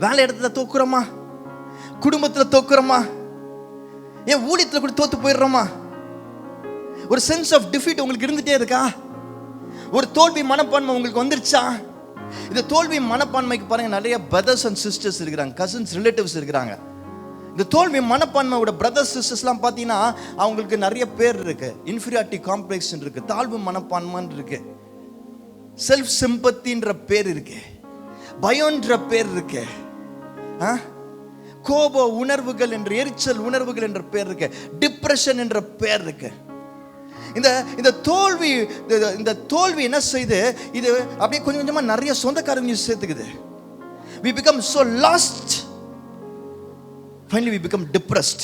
[SPEAKER 1] வேலை இடத்துல தோக்குறோமா? குடும்பத்துல தோக்குறோமா? ஏன் ஊழியத்துல கூட தோத்து போயிடுறோமா? ஒரு சென்ஸ் ஆஃப் டிஃபீட் உங்களுக்கு இருந்துட்டே இருக்கா? ஒரு தோல்வி மனப்பான்மை உங்களுக்கு வந்துருச்சா? இந்த தோல்வி மனப்பான்மைக்கு பாருங்க, நிறைய பிரதர்ஸ் அண்ட் சிஸ்டர்ஸ் இருக்கிறாங்க, கசின்ஸ், ரிலேட்டிவ்ஸ் இருக்கிறாங்க. இந்த தோல்வி மனப்பான்மையோட பிரதர்ஸ் சிஸ்டர்ஸ்லாம் பார்த்தீங்கன்னா அவங்களுக்கு நிறைய பேர் இருக்கு. இன்ஃபீரியாரிட்டி காம்ப்ளெக்ஸ் இருக்கு, தாழ்வு மனப்பான்மைன்னு இருக்கு, செல்ஃப் சிம்பத்தின்ற பேர் இருக்கு, பயம்ன்ற பேர் இருக்கு, கோப உணர்வுகள் என்ற, எரிச்சல் உணர்வுகள் என்ற பேர் இருக்கு, டிப்ரெஷன் என்ற பேர் இருக்கு. இந்த தோல்வி என்ன செய்து, இது அப்படியே கொஞ்சம் கொஞ்சமா நிறைய சொந்தக்காரங்க சேர்த்துக்குது. We become so lost, finally we become depressed.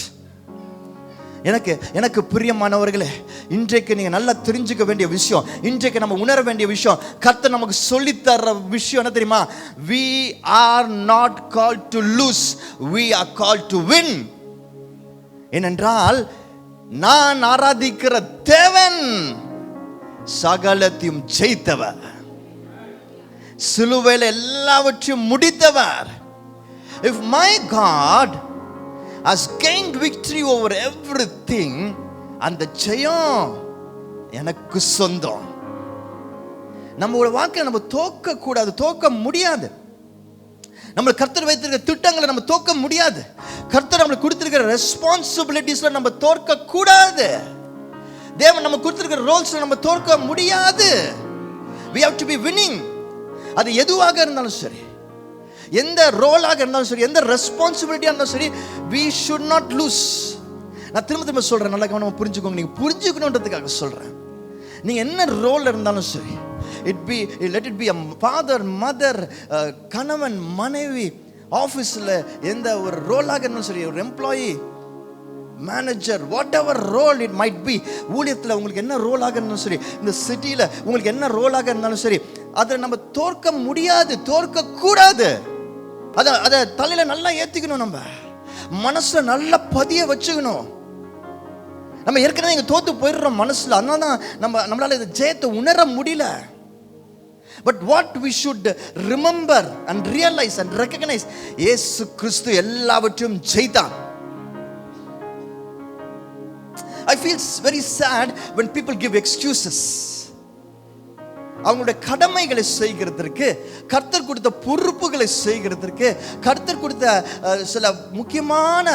[SPEAKER 1] எனக்கு பிரியமானவர்களே, இன்றைக்கு நீங்க நல்லா தெரிஞ்சுக்க வேண்டிய விஷயம், இன்றைக்கு நம்ம உணர வேண்டிய விஷயம், கர்த்தர் நமக்கு சொல்லி தர்ற விஷயம் என்ன தெரியுமா? We are not called to lose, we are called to win. ஏனென்றால் நான் ஆராதிக்கிற தேவன் சகலத்தையும் ஜெயித்தவர், சிலுவையில் எல்லாவற்றையும் முடித்தவர். If my God has gained victory over everything, அந்த ஜெயம் எனக்கு சொந்தம். நம்மளோட வாழ்க்கையில நம்ம தோக்க கூடாது, தோக்க முடியாது. நம்ம கர்த்தர் வைத்திருக்கிற திட்டங்களை நம்ம தோக்க முடியாது. கர்த்தர் நம்மளுக்கு கொடுத்திருக்கிற ரெஸ்பான்சிபிலிட்டிஸ்ல நம்ம தோற்க கூடாது. தேவன் நம்ம கொடுத்திருக்கிற ரோல்ஸ்ல நம்ம தோற்க முடியாது. we have to be winning. அது எதுவாக இருந்தாலும் சரி, எந்த ரோலாக இருந்தாலும் சரி, எந்த ரெஸ்பான்சிபிலிட்டியா இருந்தாலும் சரி, we should not lose. நான் திரும்ப சொல்றேன், நல்லா கவனமா புரிஞ்சுக்கோங்க. நீங்க புரிஞ்சுக்கணுன்றதுக்காக சொல்றேன். நீங்க என்ன ரோல் இருந்தாலும் சரி, let it be a father, mother, கணவன், மனைவி, ஆஃபீஸில் எந்த ஒரு ரோலாக இருந்தாலும் சரி, ஒரு employee, manager, whatever role it might be, ஊழியத்தில் உங்களுக்கு என்ன ரோலாக இருந்தாலும் சரி, இந்த சிட்டியில் உங்களுக்கு என்ன ரோலாக இருந்தாலும் சரி, அதை நம்ம தோற்க முடியாது, தோற்க கூடாது. அதை தலையில நல்லா ஏற்றிக்கணும், நம்ம மனசுல நல்லா பதிய வச்சுக்கணும். நம்ம ஏற்கனவே இங்கே தோத்து போயிடுறோம் மனசுல, அதனால தான் நம்மளால இந்த ஜெயத்தை உணர முடியல. But what we should remember and realize and recognize, இயேசு கிறிஸ்து எல்லாவற்றையும் ஜெயித்தார். I feel very sad when people give excuses. அவங்களுடைய கடமைகளை செய்கிறதற்கு, கர்த்தர் கொடுத்த பொறுப்புகளை செய்கிறதற்கு, கர்த்தர் கொடுத்த சில முக்கியமான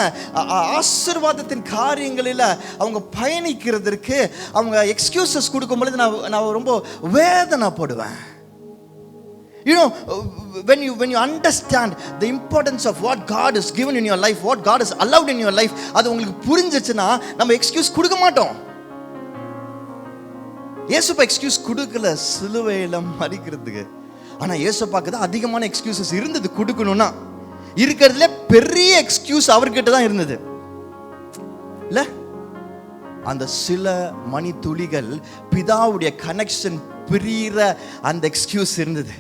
[SPEAKER 1] ஆசீர்வாதத்தின் காரியங்களில் அவங்க பயணிக்கிறதற்கு அவங்க எக்ஸ்கியூசஸ் கொடுக்கும் பொழுது நான் ரொம்ப வேதனைப்படுவேன். You know, when you understand the importance of what God has given in your life, what God has allowed in your life, அது உங்களுக்கு புரிஞ்சிச்சுன்னா நம்ம எக்ஸ்கியூஸ் கொடுக்க மாட்டோம். இயேசுப்பா எக்ஸ்கியூஸ் கொடுக்கல சிலுவையில மரிக்கிறதுக்கு. ஆனா இயேசுப்பாக்கு தான் அதிகமான எக்ஸ்கியூசஸ் இருந்தது கொடுக்கணும்னா. இருக்கிறதுல பெரிய எக்ஸ்கியூஸ் அவர்கிட்ட தான் இருந்தது இல்ல? அந்த சில மணி துளிகள் பிதாவுடைய கனெக்ஷன் பிரியிற அந்த எக்ஸ்கியூஸ் இருந்தது.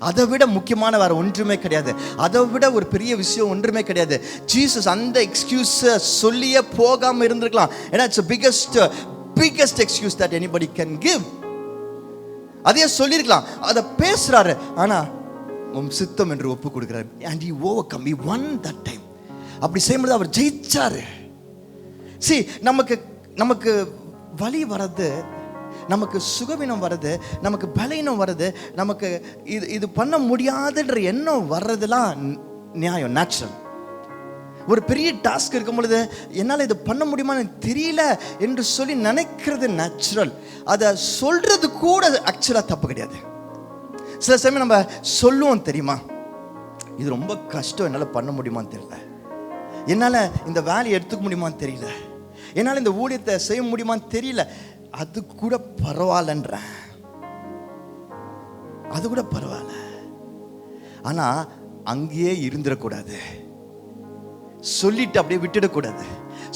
[SPEAKER 1] அதை விட முக்கியமான வேற ஒன்றுமே கிடையாது. அதை விட ஒரு பெரிய விஷயம் ஒன்றுமே கிடையாது. ஜீசஸ் அந்த எக்ஸ்கியூஸ் சொல்லியே போகாம இருந்திருக்கலாம். ஏன்னா it's biggest excuse that anybody can give. அதே சொல்லிருக்கலாம், அதை பேசுறாரு, ஆனா உம் சித்தம் என்று ஒப்பு கொடுக்கிறார். and he overcome, he won that time. அப்படி செய்யும்போது அவர் ஜெயிச்சாரு. see, நமக்கு வலி வரது, நமக்கு சுகவீனம் வருது, நமக்கு பலவீனம் வருது, நமக்கு இது பண்ண முடியாதுன்ற எண்ணம் வர்றதுலாம் நியாயம், நேச்சுரல். ஒரு பெரிய டாஸ்க் இருக்கும் பொழுது என்னால் இது பண்ண முடியுமான்னு தெரியல என்று சொல்லி நினைக்கிறது நேச்சுரல். அதை சொல்றது கூட ஆக்சுவலாக தப்பு கிடையாது. சில சமயம் நம்ம சொல்லுவோம் தெரியுமா, இது ரொம்ப கஷ்டம், என்னால் பண்ண முடியுமான்னு தெரியல, என்னால் இந்த வேலையை எடுத்துக்க முடியுமான்னு தெரியல, என்னால் இந்த ஊழியத்தை செய்ய முடியுமான்னு தெரியல. அது கூட பரவாயில்லன்ற, அது கூட பரவாயில்ல. ஆனா அங்கேயே இருந்துடக்கூடாது, சொல்லிட்டு அப்படியே விட்டுடக்கூடாது,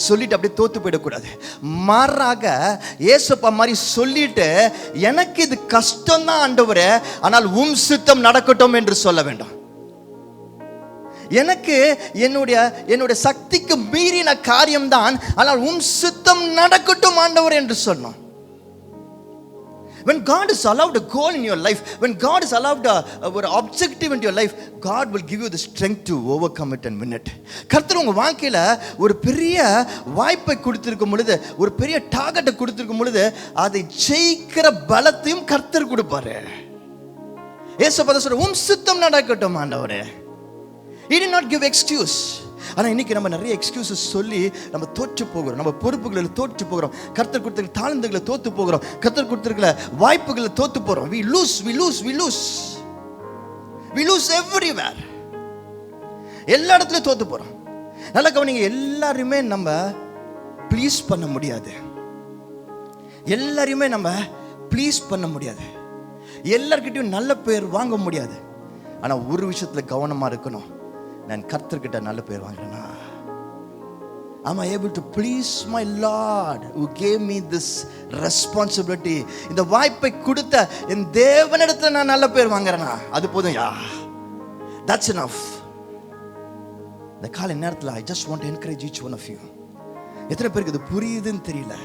[SPEAKER 1] சொல்லிட்டு அப்படியே தோத்து போயிடக்கூடாது. மாறாக ஏசப்பா மாதிரி சொல்லிட்டு, எனக்கு இது கஷ்டம் தான் ஆண்டவரே, ஆனால் உம் சித்தம் நடக்கட்டும் என்று சொல்ல வேண்டும். எனக்கு என்னுடைய சக்திக்கு மீறின காரியம்தான், ஆனால் உம் சித்தம் நடக்கட்டும் ஆண்டவர் என்று சொன்னோம். When God is allowed a goal in your life, when God is allowed an objective in your life, God will give you the strength to overcome it and win it. கர்த்தர் உங்க வாழ்க்கையில ஒரு பெரிய வாய்ப்பை கொடுத்திருக்கும் பொழுது, ஒரு பெரிய டார்கெட்டை கொடுத்திருக்கும் பொழுது, அதை ஜெயிக்கிற பலத்தையும் கர்த்தர் கொடுப்பாரு. ஏசப்பா சொல்ற, உம் சித்தம் நடக்கட்டும் ஆண்டவரே. He did not give excuse. ஆனால் இன்னைக்கு நம்ம நிறைய எக்ஸ்கியூசஸ் சொல்லி நம்ம தோற்று போகிறோம், நம்ம பொறுப்புகளில் தோற்று போகிறோம், கர்த்தர் கொடுத்திருக்கிற தாளந்துகளை தோற்று போகிறோம், கர்த்தர் கொடுத்திருக்கிற வாய்ப்புகளை தோற்று போகிறோம். we lose everywhere. எல்லா இடத்துலையும் தோற்று போகிறோம். நல்லா கவனிங்க, எல்லாருமே நம்ம ப்ளீஸ் பண்ண முடியாது, எல்லாரையுமே நம்ம ப்ளீஸ் பண்ண முடியாது, எல்லார்கிட்டையும் நல்ல பேர் வாங்க முடியாது. ஆனால் ஒரு விஷயத்தில் கவனமாக இருக்கணும், நான் கர்த்தர்கிட்ட நல்ல பேர் வாங்குறேனா? Am I able to please my Lord who gave me this responsibility? இந்த வாய்ப்பை கொடுத்த என் தேவனிடத்துல நான் நல்ல பேர் வாங்குறேனா? அது போதும் யா, that's enough. இந்த காலை நேரத்தில் I just want to encourage each one of you. எத்தனை பேருக்கு இது புரியுதுன்னு தெரியல,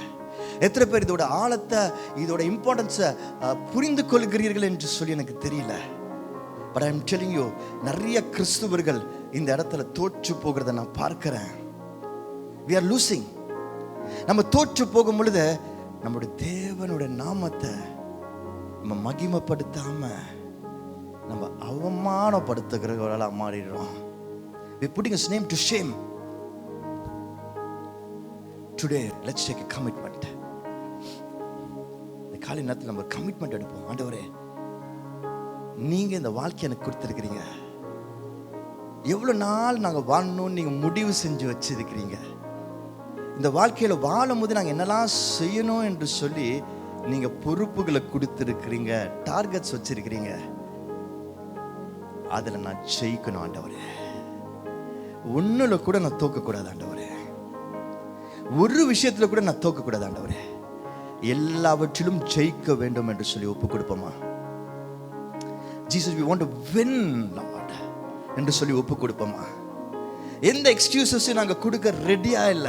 [SPEAKER 1] எத்தனை பேர் இதோட ஆழத்தை, இதோட இம்பார்ட்டன்ஸை புரிந்து கொள்கிறீர்கள் என்று சொல்லி எனக்கு தெரியல. But I am telling you, நிறைய கிறிஸ்துவர்கள் இந்த இடத்துல தோற்று போகிறத நான் பார்க்கிறேன். We are losing. நம்ம தோற்று போகும் பொழுது நம்முடைய தேவனுடைய நாமத்தை நம்ம மகிமைப்படுத்தாம நம்ம அவமானப்படுத்துகிறவர்களா மாறிடுறோம். We are putting his name to shame. Today let's take a commitment. இந்த காலை நேரத்தில் நம்ம கமிட்மெண்ட் எடுப்போம். ஆண்டவரே, நீங்க இந்த வாழ்க்கை எனக்கு கொடுத்துருக்கிறீங்க, எவ்வளவு நாள் நாங்க வாழணும்னு நீங்க முடிவு செஞ்சு வச்சிருக்கிறீங்க. இந்த வாழ்க்கையில வாழும் போது நாங்க என்னெல்லாம் செய்யணும் என்று சொல்லி நீங்க பொறுப்புகளை கொடுத்துருக்கிறீங்க, டார்கெட்ஸ் வச்சிருக்கிறீங்க. அதுல நான் ஜெயிக்கணும் ஆண்டவரே. ஒண்ணுல கூட நான் தோக்க கூடாது ஆண்டவரே, ஒரு விஷயத்துல கூட நான் தோக்க கூடாது ஆண்டவரே. எல்லாவற்றிலும் ஜெயிக்க வேண்டும் என்று சொல்லி ஒப்பு கொடுப்போமா? Jesus, we want to win, Lord என்று சொல்லி ஒப்பு கொடுப்போமா? எந்த எக்ஸ்கியூசஸ் நாங்க கொடுக்க ரெடியா இல்ல.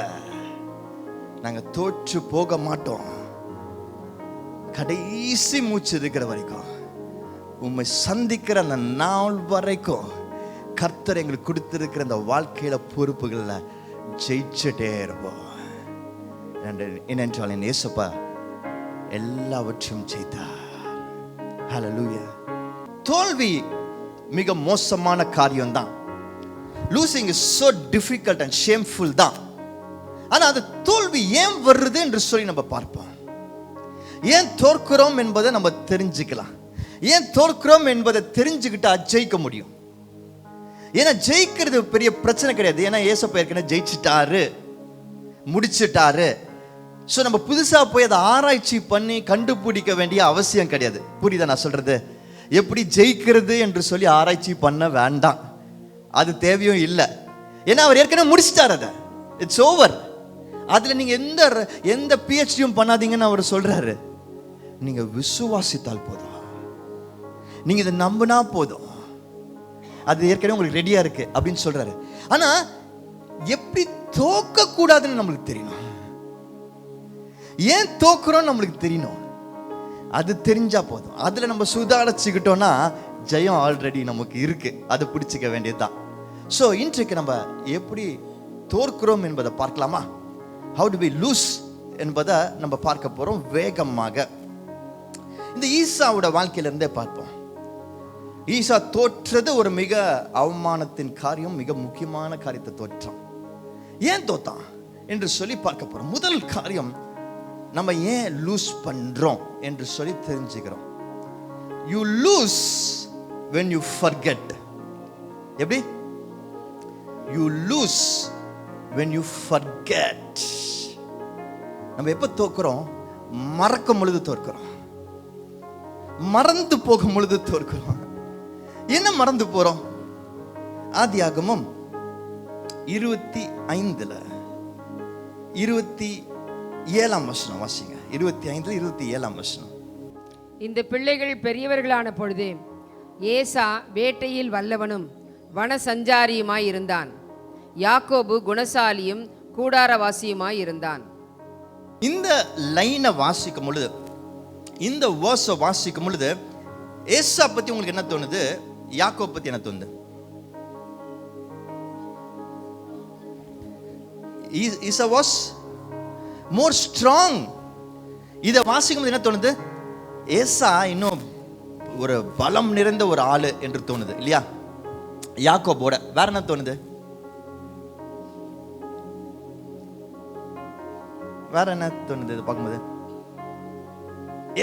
[SPEAKER 1] நாங்க தோற்று போக மாட்டோம். கடைசி மூச்சு இருக்கிற வரைக்கும், உம்மை சந்திக்கிற அந்த நாள் வரைக்கும் கர்த்தர் எங்களுக்கு கொடுத்திருக்கிற அந்த வாழ்க்கையில பொறுப்புகள்ல ஜெயிச்சுட்டே இருப்போம். ஏனென்றால் என் இயேசுப்பா எல்லாவற்றையும் ஜெயித்தார். ஹல்லேலூயா. தோல்வி மிக மோசமான காரியம் தான். Losing is so difficult and shameful தான். ஆனா அது தோல்வி ஏன் வருது என்று சொல்லி நம்ம பார்ப்போம். ஏன் தோற்கிறோம் என்பதை நம்ம தெரிஞ்சுக்கலாம். ஏன் தோற்கிறோம் என்பதை தெரிஞ்சுக்கிட்டா ஜெயிக்க முடியும். ஏன்னா ஜெயிக்கிறது பெரிய பிரச்சனை கிடையாது. ஏன்னா ஏசப்பா ஏற்கனவே ஜெயிச்சிட்டாரு, முடிச்சிட்டாரு. ஸோ நம்ம புதுசா போய் அதை ஆராய்ச்சி பண்ணி கண்டுபிடிக்க வேண்டிய அவசியம் கிடையாது. புரியுதா நான் சொல்றது? எப்படி ஜெயிக்கிறது என்று சொல்லி ஆராய்ச்சி பண்ண வேண்டாம், அது தேவையும் இல்லை. ஏன்னா அவர் ஏற்கனவே முடிச்சிட்டார், அதை இட்ஸ் ஓவர். அதுல நீங்க எந்த பிஹெச்டியும் பண்ணாதீங்கன்னு அவர் சொல்றாரு. நீங்க விசுவாசித்தால் போதும், நீங்க இதை நம்பினா போதும், அது ஏற்கனவே உங்களுக்கு ரெடியா இருக்கு அப்படின்னு சொல்றாரு. ஆனா எப்படி தோக்க கூடாதுன்னு நம்மளுக்கு தெரியணும். ஏன் தோக்குறோம் நம்மளுக்கு தெரியணும். அது தெரிஞ்சா போதும். அதுல நம்ம சுதாரிச்சுக்கிட்டோம்னா ஜெயம் ஆல்ரெடி நமக்கு இருக்கு, அது பிடிச்சிக்க வேண்டியதுதான். ஸோ இன்றைக்கு நம்ம எப்படி தோற்கிறோம் என்பதை பார்க்கலாமா? How do we lose என்பதை நம்ம பார்க்க போறோம் வேகமாக. இந்த ஈசாவோட வாழ்க்கையில இருந்தே பார்ப்போம். ஈசா தோற்றது ஒரு மிக அவமானத்தின் காரியம், மிக முக்கியமான காரியத்தை தோற்றான். ஏன் தோத்தான் என்று சொல்லி பார்க்க போறோம். முதல் காரியம், நம்ம ஏன் லூஸ் பண்றோம் என்று சொல்லி தெரிஞ்சுக்கிறோம். You lose when you forget. எப்படி? You lose when you forget. நம்ம எப்ப தோக்குறோம்? மறக்கும் பொழுது தோற்கிறோம், மறந்து போகும் பொழுது தோற்கிறோம். என்ன மறந்து போறோம்? ஆதியாகமம் 25 27 வசனம் வாசிங்க. 25 27 வசனம்.
[SPEAKER 2] இந்த பிள்ளைகள் பெரியவர்களான பொழுது ஏசா வேட்டையில் வல்லவனும் வன சஞ்சாரியுமாய் இருந்தான். யாக்கோபு குணசாலியும் கூடாரவாசியுமாய் இருந்தான்.
[SPEAKER 1] இந்த லைனை வாசிக்கும் பொழுது, இந்த வேர்ஸை வாசிக்கும் பொழுது ஏசா பத்தி உங்களுக்கு என்ன தோணுது? யாக்கோப் பத்தி என்ன தோணுது? Esau was more strong. இதை வாசிக்கும் போது என்ன தோணுது? ஏசா இன்னும் ஒரு பலம் நிறைந்த ஒரு ஆளு என்று தோணுது இல்லையா? யாக்கோபோட வேற என்ன தோணுது? வேற என்ன தோணுது இது பார்க்கும்போது?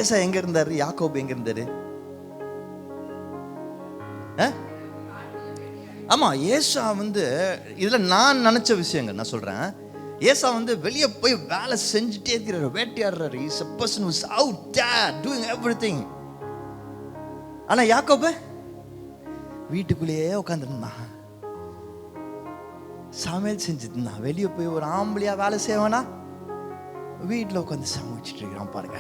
[SPEAKER 1] ஏசா எங்க இருந்தாரு? யாக்கோபு எங்க இருந்தாரு? ஆமா, ஏசா இதுல நான் நினைச்ச விஷயங்கள் நான் சொல்றேன். ஏசா வெளியே போய் வேலை செஞ்சுட்டே இருக்கிறாரு, வேட்டையாடுறாரு. Is a person who is out there doing everything. ஆனா யாக்கோபு வீட்டுக்குள்ளேயே உட்காந்துருந்தான், சமையல் செஞ்சுட்டு இருந்தான். வெளியே போய் ஒரு ஆம்பளையா வேலை செய்வானா? வீட்டில் உட்காந்து சமைச்சிட்டு இருக்கிறான். பாருங்க,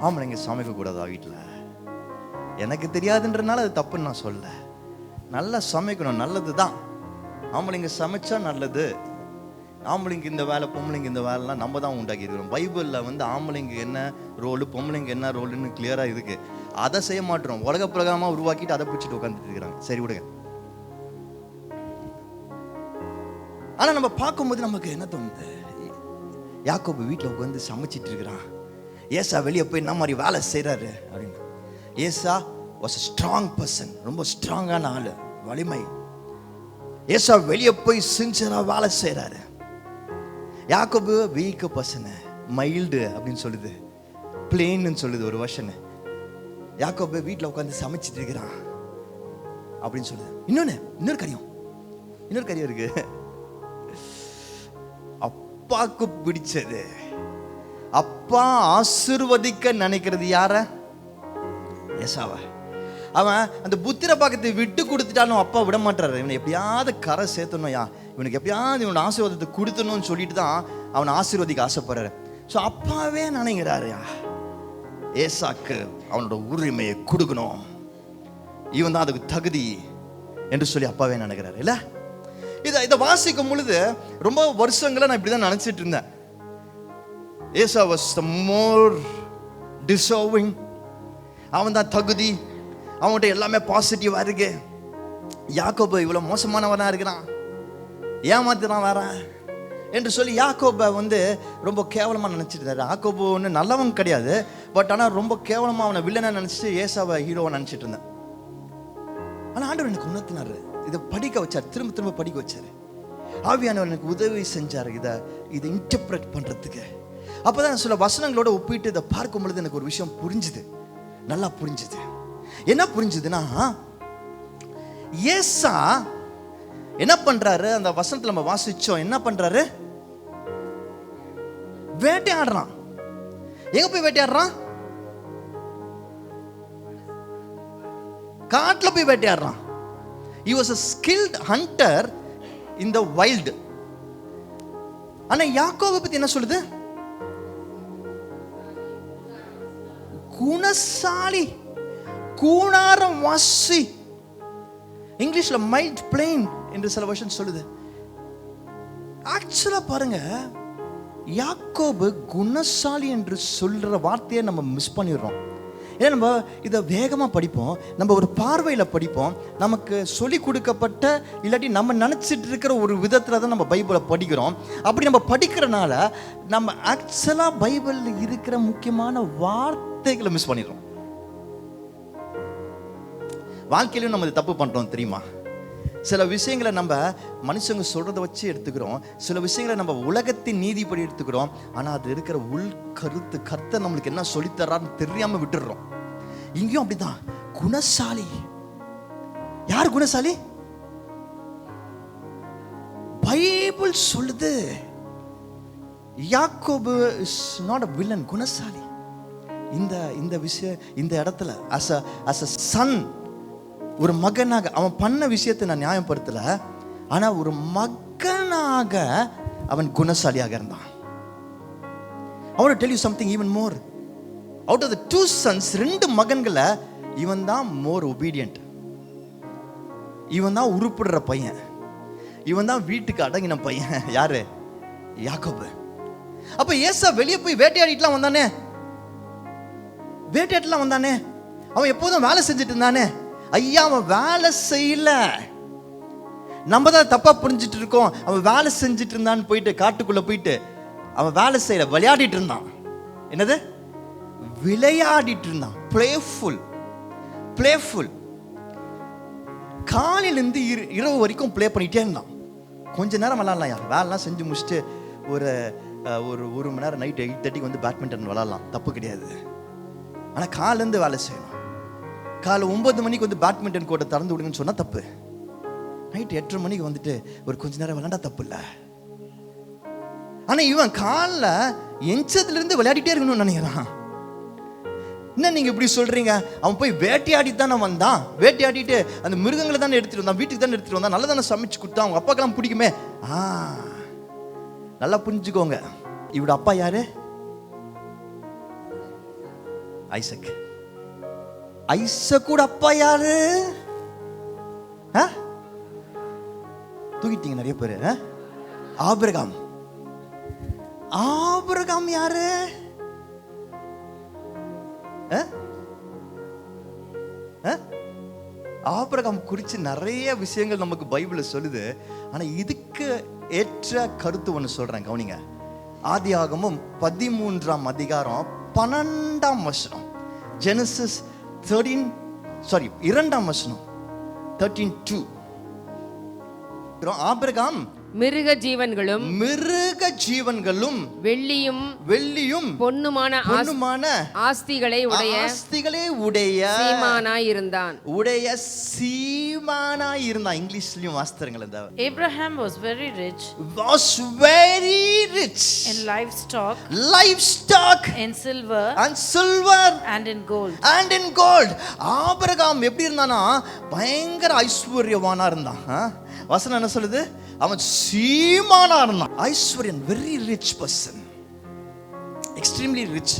[SPEAKER 1] ஆம்பளைங்க சமைக்க கூடாதா வீட்டில்? எனக்கு தெரியாதுன்றனால அது தப்புன்னு நான் சொல்ல. நல்லா சமைக்கணும், நல்லது தான். ஆம்பளைங்க சமைச்சா நல்லது. ஆம்பளைங்க இந்த வேலை, பொம்பளைங்க இந்த வேலைலாம் நம்ம தான் உண்டாக்கி இருக்கிறோம். பைபிளில் ஆம்பளைங்க என்ன ரோலு, பொம்பளைங்க என்ன ரோலுன்னு கிளியராக இருக்கு. அதை செய்ய மாட்டோம், உலக பிரகாரமாக உருவாக்கிட்டு அதை பிடிச்சிட்டு உட்காந்துட்டு இருக்கிறாங்க. சரி விடுங்க. ஆனால் நம்ம பார்க்கும்போது நமக்கு என்ன தோணுது? யாக்கோபு வீட்டில் உட்காந்து சமைச்சிட்டு இருக்கிறான், ஏசா வெளியே போய் என்ன மாதிரி வேலை செய்கிறாரு அப்படின்னு. ஏசா வாஸ் a strong person, ரொம்ப ஸ்ட்ராங்கான ஆளு, வலிமை. ஏசா வெளியே போய் சின்சியரா வேலை செய்கிறாரு. யாக்கோபு வீக் பர்சன், மைல்டு அப்படின்னு சொல்லுது, பிளேன்னு சொல்லுது ஒரு வருஷன். யாக்கோபு வீட்டில் உட்காந்து சமைச்சிட்டு இருக்கிறான் அப்படின்னு சொல்லுது. இன்னொரு காரியம் இருக்கு. அப்பாக்கு பிடிச்சது, அப்பா ஆசீர்வதிக்க நினைக்கிறது யார? ஏசாவா. அவன் அந்த புத்திர பாக்கத்தை விட்டு கொடுத்துட்டாலும் அப்பா விட மாட்டாரு. இவனை எப்படியாவது கரை சேர்த்தணும்யா, இவனுக்கு எப்படியாவது இவனோட ஆசீர்வாதத்தை கொடுத்தணும்னு சொல்லிட்டு தான் அவனை ஆசீர்வதிக்க ஆசைப்படுறாரு. ஸோ அப்பாவே நினைக்கிறாருயா, ஏசாக்கு அவனோட உரிமையை கொடுக்கணும், இவன் தான் அதுக்கு தகுதி என்று சொல்லி அப்பாவே நினைக்கிறாரு இல்ல? இதை வாசிக்கும் பொழுது ரொம்ப வருஷங்களை நான் இப்படிதான் நினைச்சிட்டு இருந்தேன். ஏசா was the more deserving. அவன் தான் தகுதி, அவன்கிட்ட எல்லாமே பாசிட்டிவா இருக்கு. யாக்கோபு இவ்வளவு மோசமானவனா இருக்கிறான், ஏமாத்தினான் வேற என்று சொல்லி யாக்கோபை ரொம்ப கேவலமா நினைச்சிட்டு இருந்தாரு. யாக்கோபு ஒன்று நல்லவன் கிடையாது, பட் ஆனால் ரொம்ப கேவலமா அவனை வில்லனை நினைச்சிட்டு ஏசாவை ஹீரோவை நினைச்சிட்டு இருந்தேன். ஆனா ஆண்டவர் எனக்கு உணர்த்தினாரு, இதை படிக்க வச்சார், திரும்ப படிக்க வச்சாரு. ஆவியானவர் எனக்கு உதவி செஞ்சாரு இதை இன்டர்பிரட் பண்றதுக்கு. அப்பதான் சில வசனங்களோட ஒப்பிட்டு இதை பார்க்கும் பொழுது எனக்கு ஒரு விஷயம் புரிஞ்சுது, நல்லா புரிஞ்சுது. என்ன புரிஞ்சுதுன்னா, ஏசா என்ன பண்றாரு? அந்த வசனத்துல நம்ம வாசிச்சோம், என்ன பண்றாரு? வேட்டையாடுறான். எங்க போய் வேட்டையாடுறான்? காட்டுல போய் வேட்டையாடுறான். He was a skilled hunter in the wild. ஆனா யாக்கோபை பத்தி என்ன சொல்லுது? குணசாலி, கூடாரம் வாசி. இங்கிலீஷ்ல மைல்ட் பிளேன் என்று சில வருஷம் சொல்லுது. ஆக்சுவலா பாருங்க, யாக்கோபு குணசாலி என்று சொல்ற வார்த்தையை நம்ம மிஸ் பண்ணிடுறோம். ஏன்னா நம்ம இதை வேகமாக படிப்போம், நம்ம ஒரு பார்வையில் படிப்போம், நமக்கு சொல்லி கொடுக்கப்பட்ட இல்லாட்டி நம்ம நினச்சிட்டு இருக்கிற ஒரு விதத்தில் தான் நம்ம பைபிளை படிக்கிறோம். அப்படி நம்ம படிக்கிறனால நம்ம ஆக்சுவலாக பைபிளில் இருக்கிற முக்கியமான வார்த்தைகளை மிஸ் பண்ணிடுறோம். வாழ்க்கையிலும் நம்ம தப்பு பண்ணுறோம் தெரியுமா? சில விஷயங்களை நம்ம மனுஷங்க சொல்கிறத வச்சு எடுத்துக்கிறோம், சில விஷயங்களை நம்ம உலகத்தின் நீதிப்படி எடுத்துக்கிறோம். ஆனால் அது இருக்கிற உள் கருத்து, கர்த்தர் நம்மளுக்கு என்ன சொல்லித்தரான்னு தெரியாமல் விட்டுடுறோம். இங்கேயும் அப்படிதான். குணசாலி, யார் குணசாலி? பைபிள் சொல்லுது. யாக்கோபு இஸ் நாட் அ வில்லன், குணசாலி. இந்த விஷயம் இந்த இடத்துல அஸ் அ சன், ஒரு மகனாக அவன் பண்ண விஷயத்தை நான் நியாயப்படுத்தல, ஆனா ஒரு மகனாக அவன் குணசாலியாக இருந்தான். I want to tell you something even more. Out of the two sons, ரெண்டு மகன்களை இவன் தான் more obedient. இவன் தான் உருப்படுற பையன், இவன் தான் வீட்டுக்கு அடங்கின பையன். யாரு? யாக்கோபு. அப்ப ஏசா வெளியே போய் வேட்டையாடிட்டுலாம் வந்தானே, வேட்டையாடிட்டுலாம் வந்தானே, அவன் எப்போதும் வேலை செஞ்சுட்டு இருந்தானே. ஐயா, அவன் வேலை செய்யல, நம்ம தான் தப்பா புரிஞ்சிட்டு இருக்கோம். அவன் வேலை செஞ்சுட்டு இருந்தான்னு போயிட்டு காட்டுக்குள்ள போயிட்டு அவன் வேலை செய்யல, விளையாடிட்டு இருந்தான். என்னது? விளையாடிட்டு இருந்தான். பிளேஃபுல். காலையிலேருந்து இரவு வரைக்கும் ப்ளே பண்ணிகிட்டே இருந்தான். கொஞ்ச நேரம் விளாட்லாம், யார் வேலைலாம் செஞ்சு முடிச்சுட்டு ஒரு மணி நேரம் நைட்டு 8:30 வந்து பேட்மிண்டன் விளாட்லாம், தப்பு கிடையாது. ஆனால் காலையிலேருந்து வேலை செய்யணும். காலை 9 மணிக்கு வந்து பேட்மிண்டன் கோர்ட்டை திறந்து விடுங்கன்னு சொன்னால் தப்பு. நைட்டு 8:30 மணிக்கு வந்துட்டு ஒரு கொஞ்ச நேரம் விளாண்டா தப்பு இல்லை. ஆனால் இவன் காலைல எஞ்சதுலேருந்து விளையாடிட்டே இருக்கணும்னு நினைக்கிறான். என்ன நீங்கள் இப்படி சொல்கிறீங்க? அவன் போய் வேட்டையாடி தானே வந்தான், வேட்டையாடிட்டு அந்த மிருகங்களை தானே எடுத்துகிட்டு வந்தான், வீட்டுக்கு தானே எடுத்துகிட்டு வந்தான், நல்லா தானே சமைச்சு கொடுத்தான், அவங்க அப்பாக்கெல்லாம் பிடிக்குமே. நல்லா புரிஞ்சுக்கோங்க, இவட அப்பா யாரு? ஐசக். ஐசக்கூட அப்பா யாரு? தூக்கிட்டீங்க நிறைய பேர். ஆபிரகாம். ஆபிரகாம் யாரு? ஆபிரகாம் குறித்து நிறைய விஷயங்கள் நமக்கு பைபிளில் சொல்லுது. ஆனால் இதுக்கு ஏற்ற கருத்து ஒன்று சொல்கிறேன், கவனிங்க. ஆதியாகமம் 13ஆம் அதிகாரம் 12ஆம் வசனம், ஜெனசிஸ் 2ஆம் வசனம் 13:2. ஆபிரகாம்
[SPEAKER 2] மிருக ஜீவன்களும் வெள்ளியும் பொன்னுமான ஆஸ்திகளை உடைய சீமானாய் இருந்தான்.
[SPEAKER 1] இங்கிலீஷ்லயும் வாஸ்தவங்கள்.
[SPEAKER 3] Abraham was very rich in livestock, in silver and in gold.
[SPEAKER 1] Abraham எப்படி இருந்தானா? பயங்கர ஐஸ்வர்யவானா இருந்தான். வசனம் என்ன சொல்லுது? அவன் சீமானா இருந்தான். Aishwaryan, very rich person, extremely rich.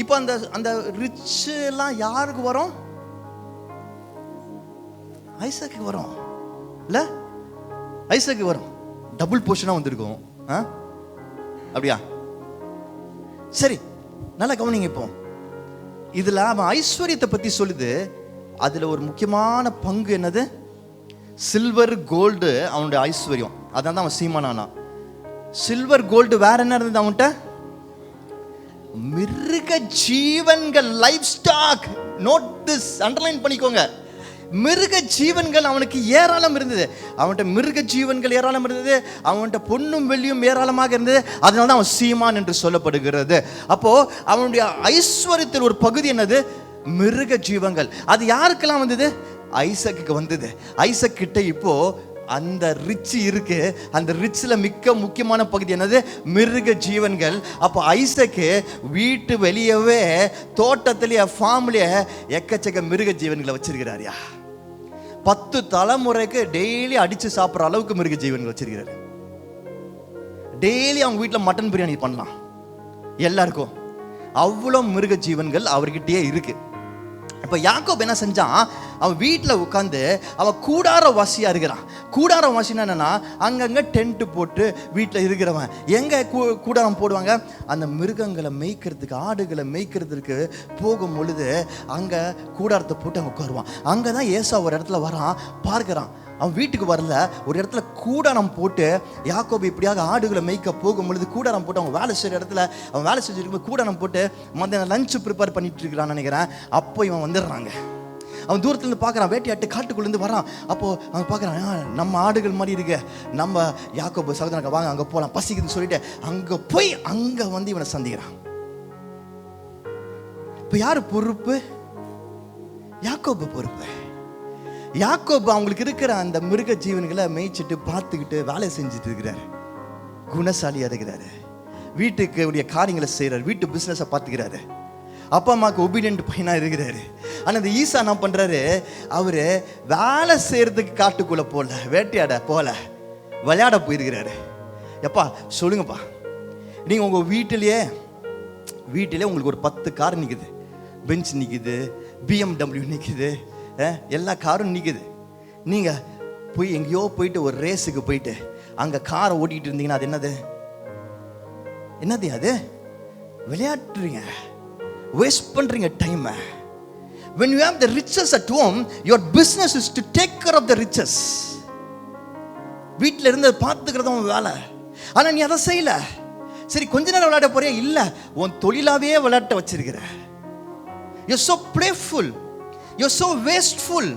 [SPEAKER 1] இப்போ அந்த ரிச் எல்லாம் யாருக்கு வரும்? ஐசக்கு வரும் இல்ல? ஐசக்கு வரும். டபுள் போர்ஷனா வந்திருக்கும். அப்படியா? சரி, நல்லா கவனிங்க. இப்போ இதுல அவன் ஐஸ்வர்யத்தை பத்தி சொல்லுது. அதுல ஒரு முக்கியமான பங்கு என்னது? சில்வர் கோல்டு அவனுடைய ஐஸ்வர்யம். அதான் தான் அவன் சீமானானா. சில்வர் கோல்டு வேற என்ன இருந்தது அவன்கிட்ட? மிருக ஜீவன்கள், livestock. Note this, underline பண்ணிக்கோங்க. மிருக ஜீவன்கள் அவனுக்கு ஏராளம் இருந்தது. அவன்கிட்ட மிருக ஜீவன்கள் ஏராளம் இருந்தது. அவன்கிட்ட பொன்னும் வெள்ளியும் ஏராளமாக இருந்தது. அதனால தான் அவன் சீமான் என்று சொல்லப்படுகிறது. அப்போ அவனுடைய ஐஸ்வர்யத்தில் ஒரு பகுதி என்னது? மிருக ஜீவன்கள். அது யாருக்கெல்லாம் வந்தது? ஐசக்கு வந்தது. ஐசக் கிட்ட இப்போ அந்த ரிச் இருக்கு. அந்த ரிச்ல மிக்க முக்கியமான பகுதி என்னது? மிருக ஜீவன்கள். அப்போ ஐசக்கு வீட்டு வெளியவே, தோட்டத்திலேயே, ஃபார்ம்லயே எக்கச்சக்க மிருக ஜீவன்களை வச்சிருக்கிறாரியா. 10 தலைமுறைக்கு டெய்லி அடிச்சு சாப்பிட்ற அளவுக்கு மிருக ஜீவன்கள் வச்சிருக்கிறாரு. டெய்லி அவங்க வீட்டில் மட்டன் பிரியாணி பண்ணலாம் எல்லாருக்கும். அவ்வளோ மிருக ஜீவன்கள் அவர்கிட்டயே இருக்கு. இப்போ யாக்கோப் என்ன செஞ்சான்? அவன் வீட்டில் உட்காந்து அவன் கூடார வாசியாக இருக்கிறான். கூடார வாசினா என்னன்னா, அங்கங்கே டென்ட்டு போட்டு வீட்டில் இருக்கிறவன். எங்கே கூடாரம் போடுவாங்க? அந்த மிருகங்களை மேய்க்கிறதுக்கு, ஆடுகளை மேய்க்கிறதுக்கு போகும் பொழுது அங்கே கூடாரத்தை போட்டு அங்கே உட்காருவான். அங்கே தான் ஏசா ஒரு இடத்துல வரான், பார்க்குறான். அவன் வீட்டுக்கு வரல, ஒரு இடத்துல கூடாரம் போட்டு யாக்கோபு இப்படியாக ஆடுகளை மேய்க்க போகும் பொழுது கூடாரம் போட்டு அவங்க வேலை செய்கிற இடத்துல அவன் வேலை செஞ்சுருக்கும் கூடாரம் போட்டு மத்தியானம் லஞ்சு ப்ரிப்பேர் பண்ணிட்டு இருக்கிறான்னு நினைக்கிறேன். அப்போ இவன் வந்துடுறாங்க. அவன் தூரத்துலேருந்து பார்க்குறான், வேட்டையாட்டு காட்டுக்குள்ளேருந்து வரான். அப்போது அவன் பார்க்குறான், நம்ம ஆடுகள் மாதிரி இருக்கு, நம்ம யாக்கோபு சகோதரனுக்கு வாங்க அங்கே போகலாம், பசிக்குதுன்னு சொல்லிட்டு அங்கே போய் அங்கே வந்து இவனை சந்திக்கிறான். இப்போ யார் பொறுப்பு? யாக்கோபு பொறுப்பு. யாக்கோபு அவங்களுக்கு இருக்கிற அந்த மிருக ஜீவன்களை மேய்ச்சிட்டு பார்த்துக்கிட்டு வேலை செஞ்சுட்டு இருக்கிறாரு. குணசாலியாக இருக்கிறாரு. வீட்டுக்கு உடைய காரியங்களை செய்கிறார், வீட்டு பிஸ்னஸை பார்த்துக்கிறாரு, அப்பா அம்மாவுக்கு ஒபீடியன்ட் பையனாக இருக்கிறாரு. ஆனால் இந்த ஈசா என்ன பண்ணுறாரு, அவர் வேலை செய்கிறதுக்கு காட்டுக்குள்ளே போகல, வேட்டையாட போகல, விளையாட போயிருக்கிறாரு. எப்பா சொல்லுங்கப்பா, நீங்கள் உங்கள் வீட்டிலே உங்களுக்கு ஒரு 10 கார் நிற்குது, பெஞ்ச் நிற்குது, BMW நிற்குது, எல்லா காரும் நிற்குது. நீங்கள் போய் எங்கேயோ போயிட்டு ஒரு ரேஸுக்கு போயிட்டு அங்கே காரை ஓட்டிகிட்டு இருந்தீங்கன்னா அது என்னது அது விளையாட்டுறீங்க, வேஸ்ட் பண்ணுறீங்க டைமை. When you have the riches at home, your business is to take care of the riches. வீட்டில் இருந்து பார்த்துக்கிறது உன் வேலை. ஆனால் நீ அதை செய்யல. சரி கொஞ்ச நேரம் விளையாட போறியா? இல்லை, உன் தொழிலாவே விளையாட்ட வச்சிருக்கிற. You're so playful, you're so wasteful.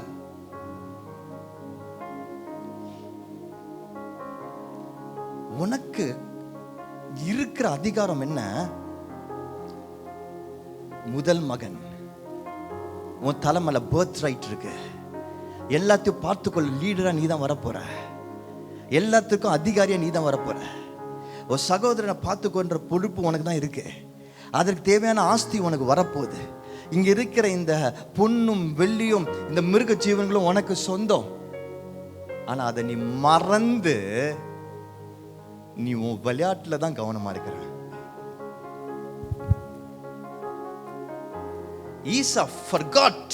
[SPEAKER 1] உனக்கு இருக்கிற அதிகாரம் என்ன? முதல் மகன், உன் தலைமையில பர்த் ரைட் இருக்கு. எல்லாத்தையும் பார்த்துக்கொள், லீடரா நீ தான் வரப்போற, எல்லாத்துக்கும் அதிகாரியா நீ தான் வரப்போற. ஒரு சகோதரனை பார்த்துக்கொன்ற பொறுப்பு உனக்கு தான் இருக்கு. அதற்கு தேவையான ஆஸ்தி உனக்கு வரப்போகுது. இங்க இருக்கிற இந்த பொன்னும் வெள்ளியும் இந்த மிருக ஜீவன்களும் உனக்கு சொந்தம். ஆனா அதை நீ மறந்து நீ உன் விளையாட்டுல தான் கவனமா இருக்கிற. ஈசா forgot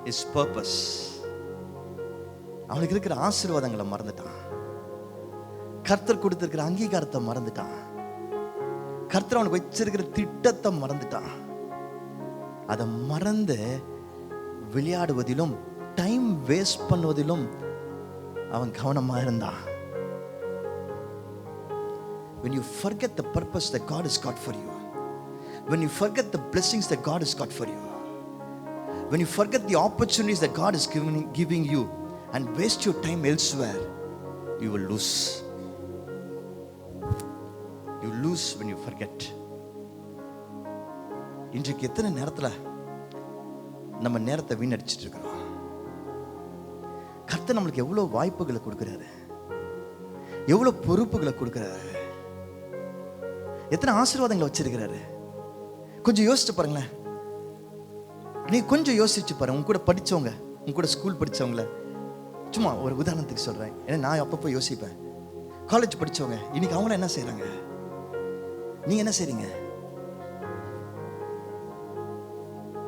[SPEAKER 1] his purpose. அவனுக்கு இருக்கிற ஆசீர்வாதங்களை மறந்துட்டான், கர்த்தர் கொடுத்திருக்கிற அங்கீகாரத்தை மறந்துட்டான், கர்த்தர் அவனுக்கு வச்சிருக்கிற திட்டத்தை மறந்துட்டான். அதை மறந்து விளையாடுவதிலும் டைம் வேஸ்ட் பண்ணுவதிலும் அவன் கவனமா இருந்தான். When you forget the purpose that God has got for you, when you forget the blessings that God has got for you, when you forget the opportunities that God is giving you and waste your time elsewhere, you will lose. You lose when you forget. இன்றைக்கு எத்தனை நேரத்தில் நம்ம நேரத்தை வீணடிச்சிட்டு இருக்கிறோம்? கர்த்தர் நம்மளுக்கு எவ்வளோ வாய்ப்புகளை கொடுக்குறாரு, எவ்வளோ பொறுப்புகளை கொடுக்குறாரு, எத்தனை ஆசீர்வாதங்களை வச்சிருக்கிறாரு. கொஞ்சம் யோசிச்சு பாருங்களேன். நீ கொஞ்சம் யோசிச்சு பாருங்க. உங்க கூட படிச்சவங்க, உங்க கூட ஸ்கூல் படிச்சவங்கள சும்மா ஒரு உதாரணத்துக்கு சொல்றேன். ஏன்னா நான் அப்பப்போ யோசிப்பேன். காலேஜ் படிச்சவங்க இன்னைக்கு அவங்கள என்ன செய்யறாங்க, நீங்க என்ன செய்றீங்க?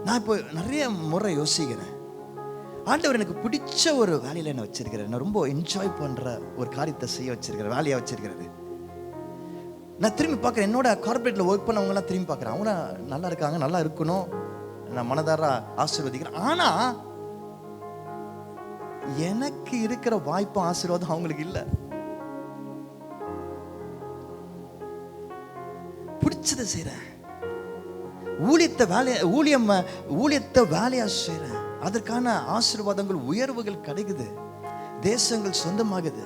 [SPEAKER 1] நான் இப்போ நிறைய முறை யோசிக்கிறேன். ஆண்டவர் எனக்கு பிடிச்ச ஒரு வேலையில என்ன வச்சிருக்கிறேன், நான் ரொம்ப என்ஜாய் பண்ற ஒரு காரியத்தை செய்ய வச்சிருக்கிறேன், வேலையா வச்சிருக்கிறது. நான் திரும்பி பார்க்குறேன், என்னோட கார்பரேட்ல ஒர்க் பண்ணவங்கலாம் திரும்பி பார்க்குறேன், அவங்க நல்லா இருக்காங்க, நல்லா இருக்கணும், நான் மனதார ஆசீர்வதிக்கிறேன். ஆனா எனக்கு இருக்கிற வாய்ப்பு ஆசீர்வாதம் அவங்களுக்கு இல்லை. பிடிச்சதை செய்றேன், ஊழியத்தை வேலையா செய்றேன், அதற்கான ஆசீர்வாதங்கள் உயர்வுகள் கிடைக்குது, தேசங்கள் சொந்தமாகுது.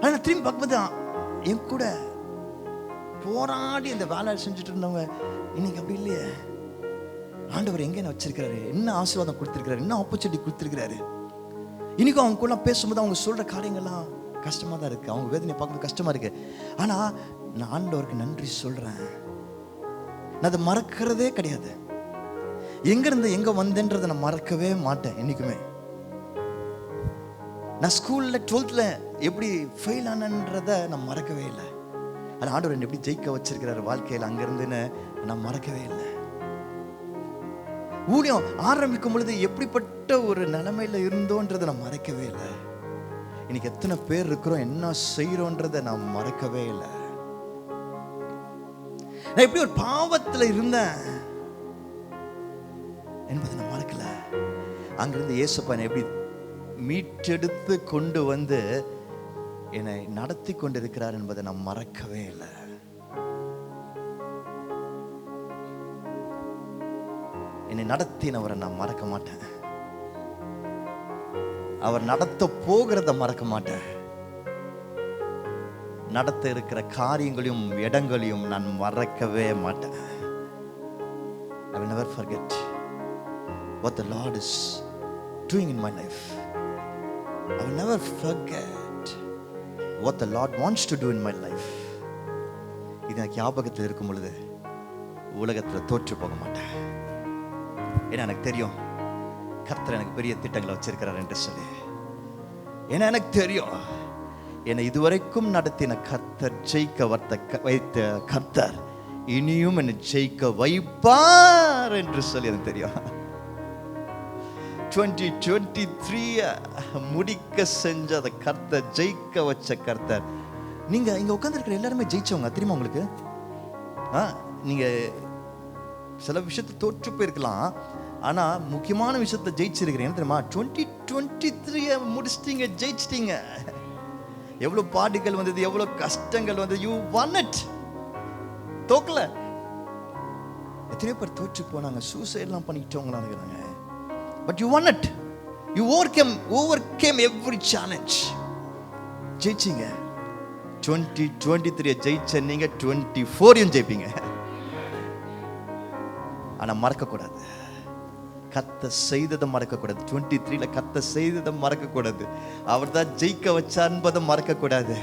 [SPEAKER 1] ஆனா திரும்பி பார்க்கும்போது என் கூட போராடி இந்த வேலை செஞ்சுட்டு இருந்தவங்க இன்னைக்கு அப்படி இல்லையே. ஆண்டவர் எங்க என்ன வச்சிருக்கிறாரு, என்ன ஆசீர்வாதம் கொடுத்திருக்கிறாரு, என்ன ஆப்பர்ச்சுனிட்டி கொடுத்திருக்கிறாரு. இன்னைக்கும் அவங்க கூட பேசும்போது அவங்க சொல்ற காரியங்கள்லாம் கஷ்டமா தான் இருக்கு, அவங்க வேதனை பார்க்கும்போது கஷ்டமா இருக்கு. ஆனா நான் ஆண்டவருக்கு நன்றி சொல்றேன். நான் அதை மறக்கிறதே கிடையாது. எங்க இருந்து எங்க வந்தேன்றதை நான் மறக்கவே மாட்டேன் என்னைக்குமே. நான் ஸ்கூல்ல 12th எப்படி ஃபெயில் ஆனன்றதை நான் மறக்கவே இல்லை. ஆனால் ஆண்டவர் என்னை எப்படி ஜெயிக்க வச்சிருக்கிறாரு வாழ்க்கையில் அங்கிருந்துன்னு நான் மறக்கவே இல்லை. ஊழியம் ஆரம்பிக்கும் பொழுது எப்படிப்பட்ட ஒரு நிலைமையில இருந்தோன்றதை நான் மறக்கவே இல்லை. இன்னைக்கு எத்தனை பேர் இருக்கிறோம், என்ன செய்யறோன்றதை நான் மறக்கவே இல்லை. நான் எப்படி ஒரு பாவத்தில் இருந்தேன் என்பதை நான் மறக்கல. அங்கிருந்து இயேசுப்பா என்னை எப்படி மீட்டெடுத்து கொண்டு வந்து என்னை நடத்தி கொண்டிருக்கிறார் என்பதை நான் மறக்கவே இல்லை. என்னை நடத்தினவரை நான் மறக்க மாட்டேன், அவர் நடத்த போகிறத மறக்க மாட்டேன், நடத்த இருக்கிற காரியங்களையும் இடங்களையும் நான் மறக்கவே மாட்டேன். I will never forget what the Lord is doing in my life. I will never forget what the Lord wants to do in my life. இது எனக்கு ஞாபகத்தில் இருக்கும் பொழுது உலகத்தில் தோற்று போக மாட்டேன். ஏன்னா எனக்கு தெரியும் கர்த்தர் எனக்கு பெரிய திட்டங்களை வச்சிருக்கிறார் என்று சொல்லி. ஏன்னா எனக்கு தெரியும் என்னை இதுவரைக்கும் நடத்தின கர்த்தர், ஜெயிக்க வைத்த கர்த்தர் இனியும் என்னை ஜெயிக்க வைப்பார் என்று சொல்லி எனக்கு தெரியும். 2023 முடிக்க செஞ்ச அந்த கர்த்தர், ஜெயிக்க வச்ச கர்த்தர். நீங்க இங்க உட்கார்ந்திருக்கிற எல்லாருமே ஜெயிச்சவங்க தெரியுமா உங்களுக்கு? நீங்க சில விஷயத்தை தோற்று போயிருக்கலாம், ஆனா முக்கியமான விஷயத்தை ஜெயிச்சிருக்கிறீங்க தெரியுமா? 2023 முடிச்சிட்டீங்க, ஜெயிச்சிட்டீங்க. எவ்வளவு பாடுகள் வந்தது, எவ்வளவு கஷ்டங்கள் வந்தது, you won it. தோக்கல. எத்தனை பேர் தோற்று போனாங்க, சூசைட்லாம் பண்ணிக்கிட்டவங்களா இருக்கிறாங்க. But you won it. You overcame every challenge. ஜெயிச்சீங்க. 2023 ஜெயிச்ச நீங்க 24 ஜெயிப்பீங்க. ஆனா மறக்க கூடாது, கர்த்தர் செய்ததை மறக்க கூடாது. 23ல கர்த்தர் செய்ததை மறக்க கூடாது. அவர் தான் ஜெயிக்க வச்சார் என்பதை மறக்க கூடாது.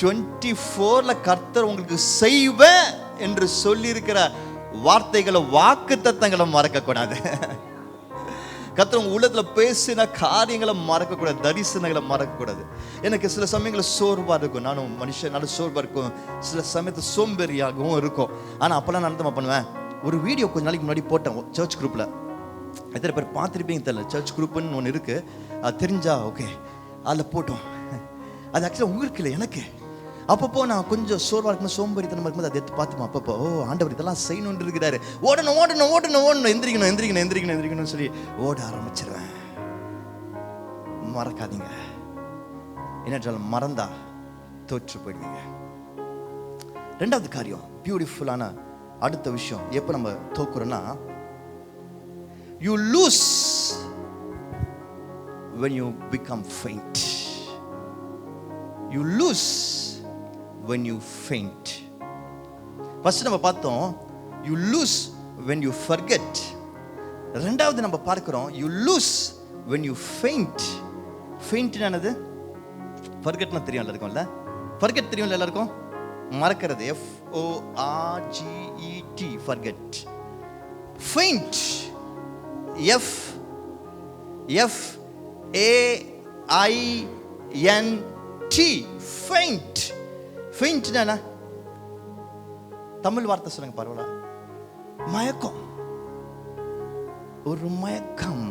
[SPEAKER 1] 24ல கர்த்தர் உங்களுக்கு செய்வேன் என்று சொல்லி இருக்கிற வார்த்தைகளை, வாக்குத்தத்தங்களை மறக்க கூடாது. கர்த்தர் உங்க உள்ளத்துல பேசின காரியங்களை மறக்க கூடாது, தரிசனங்களை மறக்க கூடாது. எனக்கு சில சமயங்களில் சோர்வா இருக்கும், நானும் மனுஷன், நல்ல சோர்வா இருக்கும், சில சமயத்தில் சோம்பேறியாகவும் இருக்கும். ஆனா அப்பெல்லாம் நான் என்ன பண்ணுவேன், ஒரு வீடியோ கொஞ்ச நாளைக்கு முன்னாடி போட்டேன் சர்ச் குரூப்ல. எத்தனை பேர் பார்த்துருப்பீங்க தெரியல, சர்ச் குரூப்னு ஒன்று இருக்கு, அது தெரிஞ்சா ஓகே, அதில் போட்டோம். அது ஆக்சுவலாக உங்களுக்கு இல்லை, எனக்கு. அப்பப்போ நான் கொஞ்சம் சோர்வாக இருக்கும்போது, சோம்பேறித்தனமாக இருக்கும்போது அதை எடுத்து பார்த்துமா, அப்பப்போ ஓ ஆண்டவர் இதெல்லாம் செய்யணும்னு இருக்கிறாரு, ஓடணும் ஓடணும் ஓடணும் ஓடணும், எந்திரிக்கணும் எந்திரிக்கணும் எந்திரிக்கணும் எந்திரிக்கணும்னு சொல்லி ஓட ஆரம்பிச்சிருவேன். மறக்காதீங்க, என்ன மறந்தா தோற்று போயிடுவீங்க. ரெண்டாவது காரியம், பியூட்டிஃபுல்லான அடுத்த விஷயம், எப்போ நம்ம தோக்குறோம்னா, you lose when you become faint. You lose when you faint. First நம்ம பார்த்தோம் you lose when you forget. ரெண்டாவது நம்ம பார்க்கிறோம் you lose when you faint. faint என்னது? forgetனா தெரியும் எல்லாருக்கும்ல? forget தெரியும்ல எல்லாருக்கும்? மறக்கிறது, FORGET, forget. faint, FAINT, faint. faint என்ன? தமிழ் வார்த்தை சொல்லுங்க பரவாயில்ல. மயக்கம், ஒரு மயக்கம்.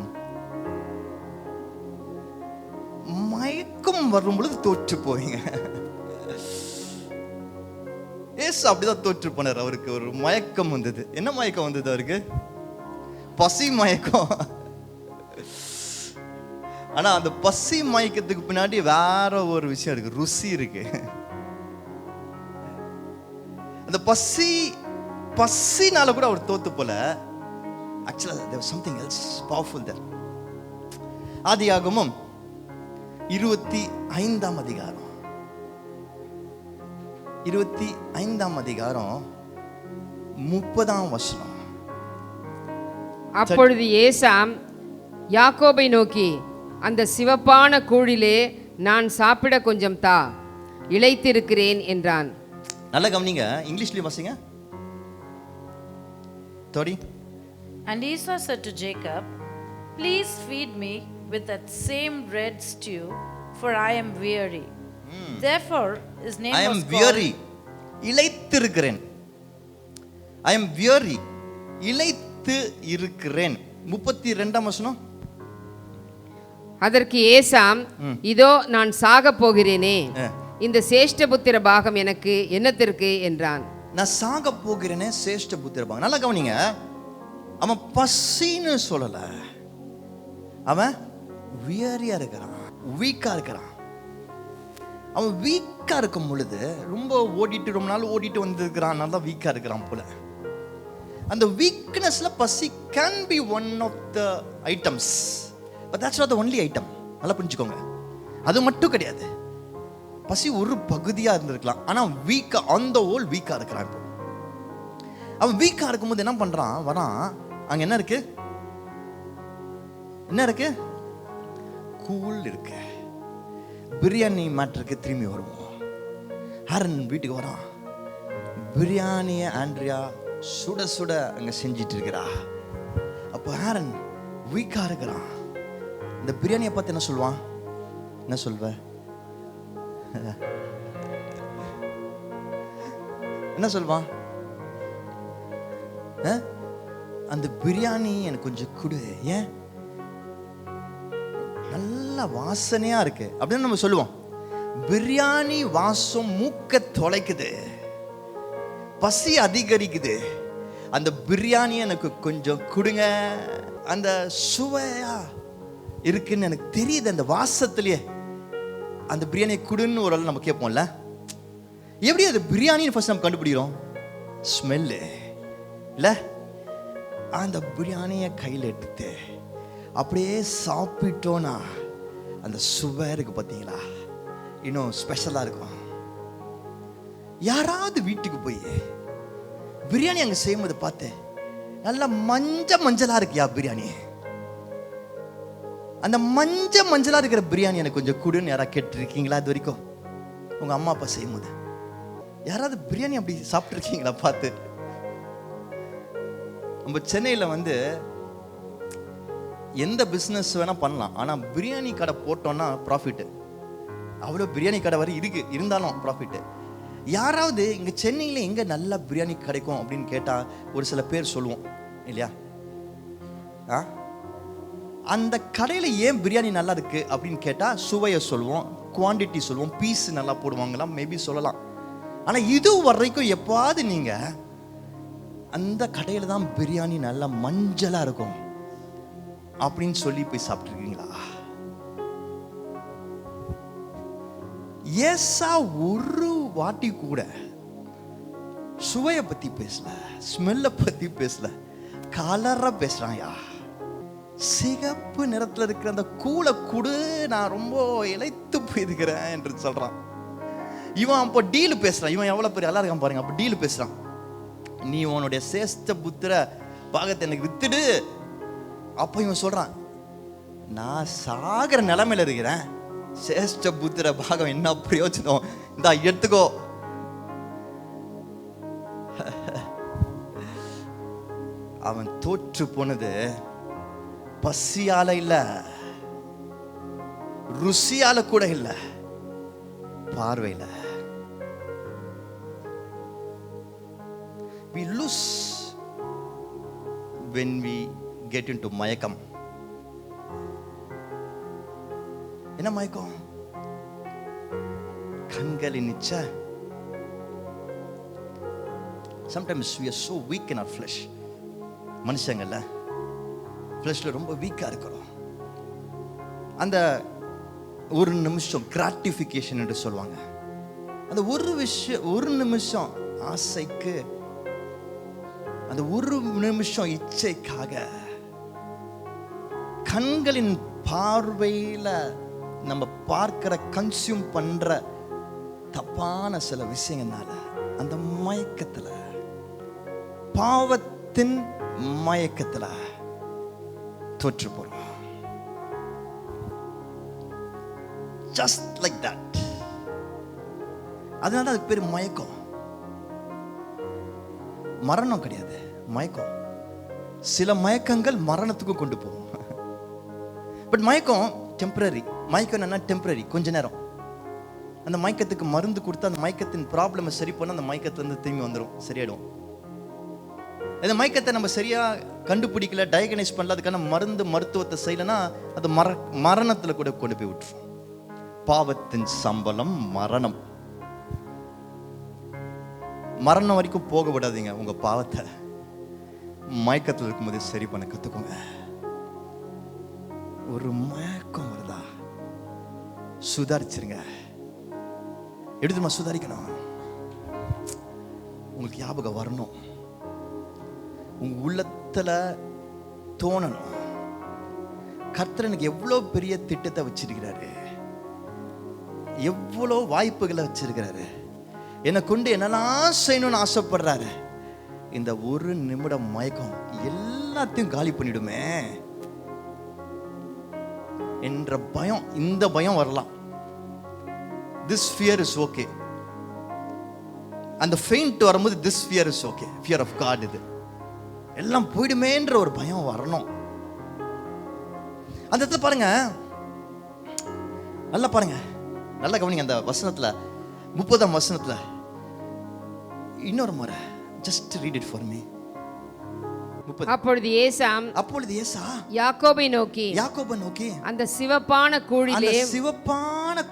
[SPEAKER 1] மயக்கம் வரும் பொழுது தோற்று போவீங்க. ஏசு அப்படிதான் தோற்று போனார். அவருக்கு ஒரு மயக்கம் வந்தது. என்ன மயக்கம் வந்தது அவருக்கு? பசி மயக்கம். ஆனா அந்த பசி மயக்கத்துக்கு பின்னாடி வேற ஒரு விஷயம் இருக்கு, ருசி இருக்கு. அந்த பசினால கூட அவர் தோத்து போல. ஆக்சுவலா there was something else powerful there. ஆதியாகமம் 25ஆம் அதிகாரம் 30ஆம் வசனம்.
[SPEAKER 2] அப்பொழுது ஏசாம் யாக்கோபை நோக்கி, அந்த சிவப்பான கூழிலே நான் சாப்பிட கொஞ்சம் தா, இளைத்திருக்கிறேன் என்றான்.
[SPEAKER 1] நல்லா கவனிங்க, இங்கிலீஷ்லயும் வாசிங்க. Todi.
[SPEAKER 3] And Esau said to Jacob, please feed me with that same red stew, for I am weary. Therefore his name was called,
[SPEAKER 1] I am weary, இளைத்திருக்கிறேன். I am weary, இளைத்து இருக்கிறேன். 32ஆம் வசனம்.
[SPEAKER 2] அதற்கு ஏசாம், இதோ நான் சாக போகிறேனே, இந்த சேஷ்டபுத்திர பாகம் எனக்கு என்னத்திற்கு என்றான்.
[SPEAKER 1] நான் சாக போகிறேனே, சேஷ்டபுத்திர பாகம். நல்லா கவனிங்க, அவன் பசின்னு சொல்லல, அவன் வியரியா இருக்கிறான், வீக்கா இருக்கிறான். அவன் வீக்கா இருக்கும் பொழுது ரொம்ப ரொம்ப நாள் ஓடிட்டு வந்திருக்கிறான், நல்லா வீக்கா இருக்கிறான் போல. அந்த வீக்னஸ்ல பசி can be one of the items, but that's not the only item. நல்லா புரிஞ்சுக்கோங்க, அது மட்டும் கிடையாது. பசி ஒரு பகுதியா இருந்திருக்கலாம், ஆனா வீக்கா, ஆன் தி ஹோல் வீக்கா இருக்கிறான். இப்போ அவன் வீக்கா இருக்கும்போது என்ன பண்றான், வரான். அங்க என்ன இருக்கு? என்ன இருக்கு? கூழ் இருக்கு. பிரியாணி மேட்டருக்கு திரும்பி வருவோம். ஆரன் வீட்டுக்கு வரான். பிரியாணியை ஆண்ட்ரியா சுட சுட அங்கே செஞ்சிட்டு இருக்கிறா. அப்போ ஆரன் வீக்கா இருக்கிறான். இந்த பிரியாணியை பார்த்து என்ன சொல்லுவான்? என்ன சொல்வ? என்ன சொல்வான்? அந்த பிரியாணி எனக்கு கொஞ்சம் கொடு, ஏன் நல்ல வாசனையா இருக்கு அப்படின்னு நம்ம சொல்லுவோம். பிரியாணி வாசம் மூக்க தொலைக்குது, பசி அதிகரிக்குது. அந்த பிரியாணி எனக்கு கொஞ்சம் கொடுங்க, அந்த சுவையா இருக்குன்னு எனக்கு தெரியுது. அந்த வாசத்திலேயே அந்த பிரியாணியை கொடுன்னு ஒரு ஆள் நம்ம கேட்போம்ல. எப்படி அது பிரியாணின்னு ஃபர்ஸ்ட் நம்ம கண்டுபிடிக்கிறோம்? ஸ்மெல்லு இல்லை? அந்த பிரியாணியை கையில் எடுத்து அப்படியே சாப்பிட்டோன்னா அந்த சுவை இருக்கு பார்த்தீங்களா, இன்னும் ஸ்பெஷலாக இருக்கும். யாராவது வீட்டுக்கு போய் பிரியாணி அங்கே செய்யும்போது பார்த்து நல்லா மஞ்சளாக இருக்கியா பிரியாணி, அந்த மஞ்சளாக இருக்கிற பிரியாணி எனக்கு கொஞ்சம் கொடுன்னு யாராவது கேட்டுருக்கீங்களா? இது வரைக்கும் உங்கள் அம்மா அப்பா செய்யும்போது யாராவது பிரியாணி அப்படி சாப்பிட்ருக்கீங்களா? பார்த்து நம்ம சென்னையில் வந்து எந்த பிஸ்னஸ் வேணால் பண்ணலாம், ஆனால் பிரியாணி கடை போட்டோன்னா ப்ராஃபிட்டு. அவ்வளோ பிரியாணி கடை வரை இருந்தாலும் ப்ராஃபிட்டு. யாராவது இங்கே சென்னையில் எங்கே நல்ல பிரியாணி கிடைக்கும் அப்படின்னு கேட்டால் ஒரு சில பேர் சொல்லுவோம் இல்லையா? அந்த கடையில் ஏன் பிரியாணி நல்லா இருக்கு அப்படின்னு கேட்டால் சுவையை சொல்லுவோம், குவான்டிட்டி சொல்லுவோம், பீஸ் நல்லா போடுவாங்களாம், மேபி சொல்லலாம். ஆனால் இது வரைக்கும் எப்பாவது நீங்கள் அந்த கடையில் தான் பிரியாணி நல்லா மஞ்சளாக இருக்கும் அப்படின்னு சொல்லி போய் சாப்பிட்ருக்கீங்களா? ஏசா ஒரு வாட்டி கூட சுவையை பற்றி பேசல, ஸ்மெல்லை பற்றி பேசல, கலராக பேசுகிறாயா. சிகப்பு நிறத்தில் இருக்கிற அந்த கூளை கூடு, நான் ரொம்ப இழைத்து போயிருக்கிறேன் என்று சொல்கிறான். இவன் அப்போ டீலு பேசுகிறான். இவன் எவ்வளோ பெரிய நல்லா இருக்கான் பாருங்க. அப்போ டீலு பேசுகிறான். நீ உன்னுடைய சேஷ்ட புத்திர பாகத்தை எனக்கு வித்துடு. அப்போ இவன் சொல்கிறான், நான் சாகிற நிலைமையில இருக்கிறேன், சேஷ்ட புத்திர பாகம் என்ன பிரயோஜனம், இந்தா எடுத்துக்கோ. அவன் தோற்று போனது பசியால இல்ல, ருசியால கூட இல்ல, பார்வையில. We lose when we get into மயக்கம். என்ன மயக்கம்? கண்களின் இச்சை. Sometimes we are so weak in our flesh. மனுஷங்கள்ல ஃப்ளஷ்ல ரொம்ப வீக்காக இருக்கிறோம். அந்த ஒரு நிமிஷம் கிராட்டிஃபிகேஷன் என்று சொல்லுவாங்க. அந்த ஒரு நிமிஷம் ஆசைக்கு, அந்த ஒரு நிமிஷம் இச்சைக்காக கண்களின் பார்வையில் நம்ம பார்க்கிற கன்சியூம் பண்ற தப்பான சில விஷயங்கள்னால அந்த மயக்கத்தில், பாவத்தின் மயக்கத்தில் தோற்று போறோம். Just like that. அதனால அதுக்கு பேர் மயக்கம். மரணம் கிடையாது, மயக்கம். சில மயக்கங்கள் மரணத்துக்கு கொண்டு போகும். பட் மயக்கம் டெம்பரரி. மயக்கம் என்ன? டெம்பரரி, கொஞ்ச நேரம். அந்த மயக்கத்துக்கு மருந்து கொடுத்து அந்த மயக்கத்தின் ப்ராப்ளமை சரி பண்ண அந்த மயக்கத்திலிருந்து திரும்பி வந்துடும், சரியாயிடும். இந்த மயக்கத்தை நம்ம சரியா கண்டுபிடிக்கல, டயக்னைஸ் பண்ணல, அதுக்கான மருத்துவத்தை செய்யலைன்னா அது மரணத்துல கூட கொண்டு போய் விட்டுரும். பாவத்தின் சம்பளம் மரணம். மரணம் வரைக்கும் போக விடாதீங்க உங்க பாவத்தை. மயக்கத்தில் இருக்கும்போது சரி பண்ண கத்துக்கோங்க. ஒரு மயக்கம் வருதா, சுதாரிச்சிருங்க. எடுத்துமா சுதாரிக்கணும். உங்களுக்கு ஞாபகம் வரணும், உங்க உள்ளத்துல தோணணும், கர்த்தர் எனக்கு எவ்வளவு பெரிய திட்டத்தை வச்சிருக்கிறாரு, எவ்வளோ வாய்ப்புகளை வச்சிருக்கிறாரு, என்னை கொண்டு என்னெல்லாம் செய்யணும்னு ஆசைப்படுறாரு. இந்த ஒரு நிமிடம் மயக்கம் எல்லாத்தையும் காலி பண்ணிடுமே என்ற பயம், இந்த பயம் வரலாம். this fear is okay. அந்த ஃபெயிண்ட் வரும்போது this fear is okay. Fear of God. இது எல்லாம் போயிடுமேன்ற ஒரு பயம் வரணும். அந்த இடத்துல பாருங்க, நல்லா பாருங்க, நல்லா கவனிங்க. அந்த வசனத்துல 30ஆம் வசனத்துல இன்னொரு முறை, just read it for me.
[SPEAKER 2] அப்பொழுது ஏசா யாக்கோபை நோக்கி அந்த சிவப்பான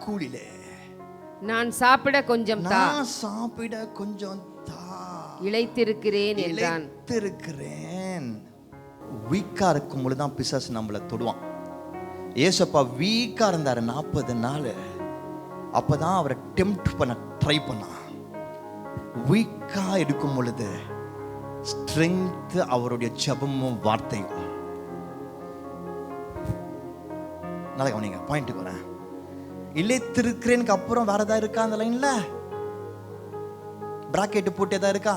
[SPEAKER 2] கூழிலே நான் சாப்பிட கொஞ்சம் இளைத்திருக்கிறேன் என்றான்.
[SPEAKER 1] வீக்கா இருக்கும் பொழுதுதான் பிசாசு நம்மள தொடுவான். ஏசப்பா வீக்கா இருந்தாரு 40 நாள். அப்பதான் அவரை டெம்ப்ட் பண்ண ட்ரை பண்ணான். வீக்கா இருக்கும் பொழுது ஸ்ட்ரெங்த் அவருடைய ஜெபமும் வார்த்தையும். நல்லா கவனிங்க, பாயிண்ட்டுக்கு வரேன். இளைத்திருக்கிறேனுக்கு அப்புறம் வேற ஏதாவது இருக்கா அந்த லைன்ல? பிராக்கெட் போட்டு ஏதாவது இருக்கா?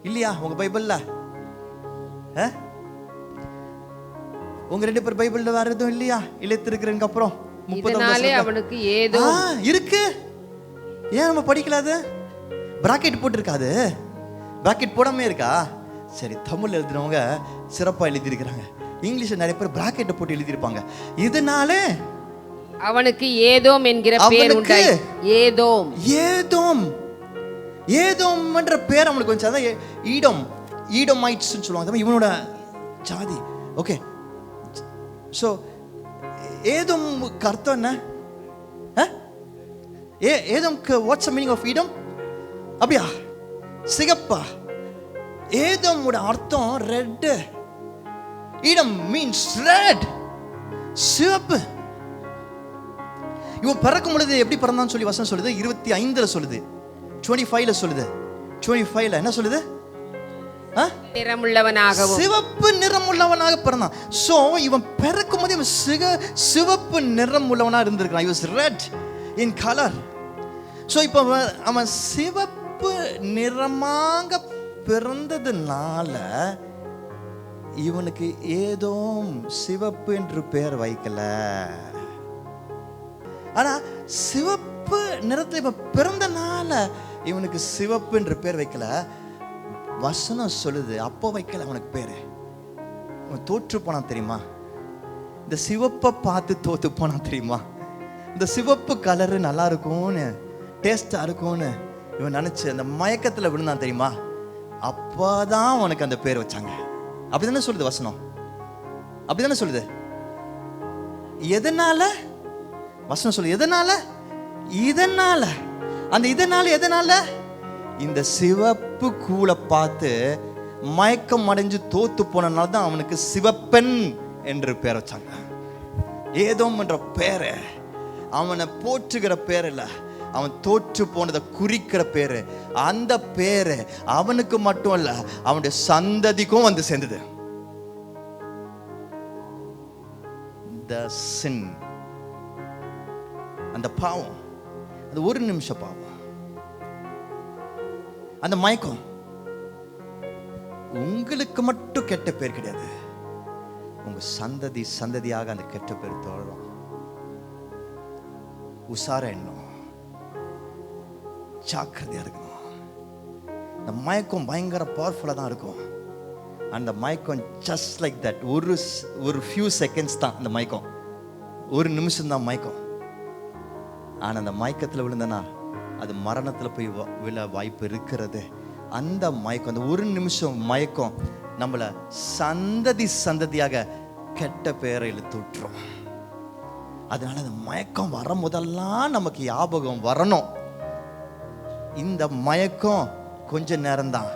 [SPEAKER 1] இல்லையா உங்க பைபிள்ல? உங்க 2 பேர் பைபிள்ல வேற எதுவும் இல்லையா? இளைத்திருக்கிறேனுக்கு அப்புறம் 30
[SPEAKER 2] அவனுக்கு ஏதோ
[SPEAKER 1] இருக்கு. ஏன் நம்ம படிக்கல? அது பிராக்கெட் போட்டு இருக்காது, பிராக்கெட் போடாமே இருக்கா? சரி, தமிழ் எழுதினவங்க சிறப்பா எழுதி இருக்கிறாங்க. இங்கிலீஷ்ல நிறைய பேர் பிராக்கெட் போட்டு எழுதி இருப்பாங்க. இதனால
[SPEAKER 2] அவனுக்கு ஏதோம் என்கிற பேர் உண்டாய்.
[SPEAKER 1] ஏதோம்ன்ற பேர் அவனுக்கு வந்து அதான் ஈடோமைட்ஸ் சொல்லுவாங்க. இவனோட ஜாதி. ஓகே, சோ ஏதோம்க்கு அர்த்தம் என்ன? ஏதோம்க்கு what's the meaning of Edom? அப்படியா? சிகப்பா? ஏதோமோட அர்த்தம் ரெட். ஈடம் மீன்ஸ் ரெட், சிவப்பு. இவன் பிறக்கும் பொழுது எப்படி பிறந்தான்னு சொல்லி வசனம் சொல்லுது. 25ல சொல்லுது, 25ல சொல்லுது. 25ல என்ன சொல்லுது?
[SPEAKER 2] நிறமுள்ளவனாகவும்
[SPEAKER 1] சிவப்பு நிறமுள்ளவனாக பிறந்தான். சோ இவன் பிறக்கும் போது இவன் சிவப்பு நிறம் உள்ளவனா இருந்திருக்கான். he was red in color. So இப்போ அவன் சிவப்பு நிறமாக பிறந்ததுனால இவனுக்கு ஏதோ சிவப்பு என்று பெயர் வைக்கல. ஆனா சிவப்பு நிறத்துல இவன் பிறந்தனால இவனுக்கு சிவப்பு என்று பேர் வைக்கல. வசனம் சொல்லுது அப்போ வைக்கல அவனுக்கு பேரு. அவன் தோற்று போனான் தெரியுமா? இந்த சிவப்பை பார்த்து தோத்து போனான் தெரியுமா? இந்த சிவப்பு கலரு நல்லா இருக்கும்னு, டேஸ்டா இருக்கும்னு இவன் நினைச்சு அந்த மயக்கத்துல விழுந்தான் தெரியுமா? அப்பதான் அவனுக்கு அந்த பேர் வச்சாங்க. அப்படிதானே சொல்லுது வசனம்? அப்படிதானே சொல்லுது? எதனால வசனம் சொல்லுது? எதனால? இதனால. அந்த எதனால? இந்த சிவப்பு கூளை பார்த்து மயக்கம் அடைஞ்சு தோத்து போனனால தான் அவனுக்கு சிவப்பெண் என்று பேர் வச்சாங்க. ஏதோம் என்ற பேரு அவனை போற்றுகிற பேர் இல்ல, அவன் தோற்று போனதை குறிக்கிற பேரு. அந்த பேரு அவனுக்கு மட்டும் இல்ல, அவனுடைய சந்ததிக்கும் வந்து சேர்ந்தது. The sin, அந்த பாவம், அது ஒரு நிமிஷம் பாவம், அந்த மயக்கம் உங்களுக்கு மட்டும் கெட்ட பேர் கிடையாது, உங்க சந்ததியாக அந்த கெட்ட பேர் தொடரும். உசார எண்ணம், ஜாக்கிரதையா இருக்கணும். இந்த மயக்கம் பயங்கர பவர்ஃபுல்லா தான் இருக்கும். அந்த மயக்கம் ஜஸ்ட் லைக் தட், ஒரு ஃபியூ செகண்ட்ஸ் தான் அந்த மயக்கம், ஒரு நிமிஷம் தான் மயக்கம். ஆனா அந்த மயக்கத்துல விழுந்தனா அது மரணத்துல போய் விழ வாய்ப்பு இருக்கிறது. அந்த மயக்கம், அந்த ஒரு நிமிஷம் மயக்கம் நம்மள சந்ததியாக கெட்ட பேரை இழுத்து விட்டுரும். அதனால அந்த மயக்கம் வர முதல்லாம் நமக்கு ஞாபகம் வரணும், இந்த மயக்கம் கொஞ்ச நேரம் தான்,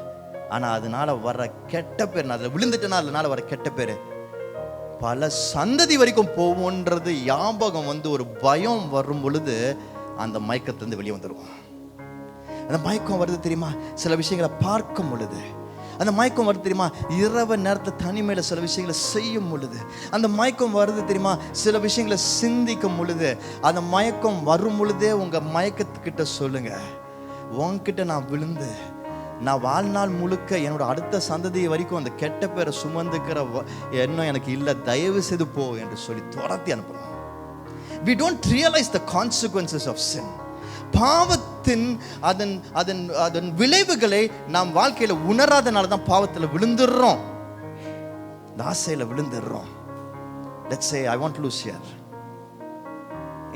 [SPEAKER 1] ஆனா அதனால வர கெட்ட பேர், அதுல விழுந்துட்டேன்னா அதனால வர கெட்ட பேரு பல சந்ததி வரைக்கும் போவோன்றது ஞாபகம் வந்து ஒரு பயம் வரும் பொழுது அந்த மயக்கத்திலிருந்து வெளியே வந்துடும். அந்த மயக்கம் வருது தெரியுமா? சில விஷயங்களை பார்க்கும் பொழுது அந்த மயக்கம் வருது தெரியுமா? இரவு நேரத்தில் தனிமையில சில விஷயங்களை செய்யும் பொழுது அந்த மயக்கம் வருது தெரியுமா? சில விஷயங்களை சிந்திக்கும் பொழுது அந்த மயக்கம் வரும் பொழுதே உங்க மயக்கத்துக்கிட்ட சொல்லுங்க, உன்கிட்ட நான் விழுந்து நான் வாழ்நாள் முழுக்க என்னோட அடுத்த சந்ததி வரைக்கும் அந்த கெட்ட பேரை சுமந்துக்கிற எண்ணம் எனக்கு இல்லை, தயவு செய்து போ என்று சொல்லி துரத்தி அனுப்பணும். we don't realize the consequences of sin. பாவத்தின் அதன் அதன் அதன் விளைவுகளை நாம் வாழ்க்கையில உணராதனால தான் பாவத்துல விழுந்துடுறோம், இந்த ஆசையில விழுந்துடுறோம். Let's say I want to lose here.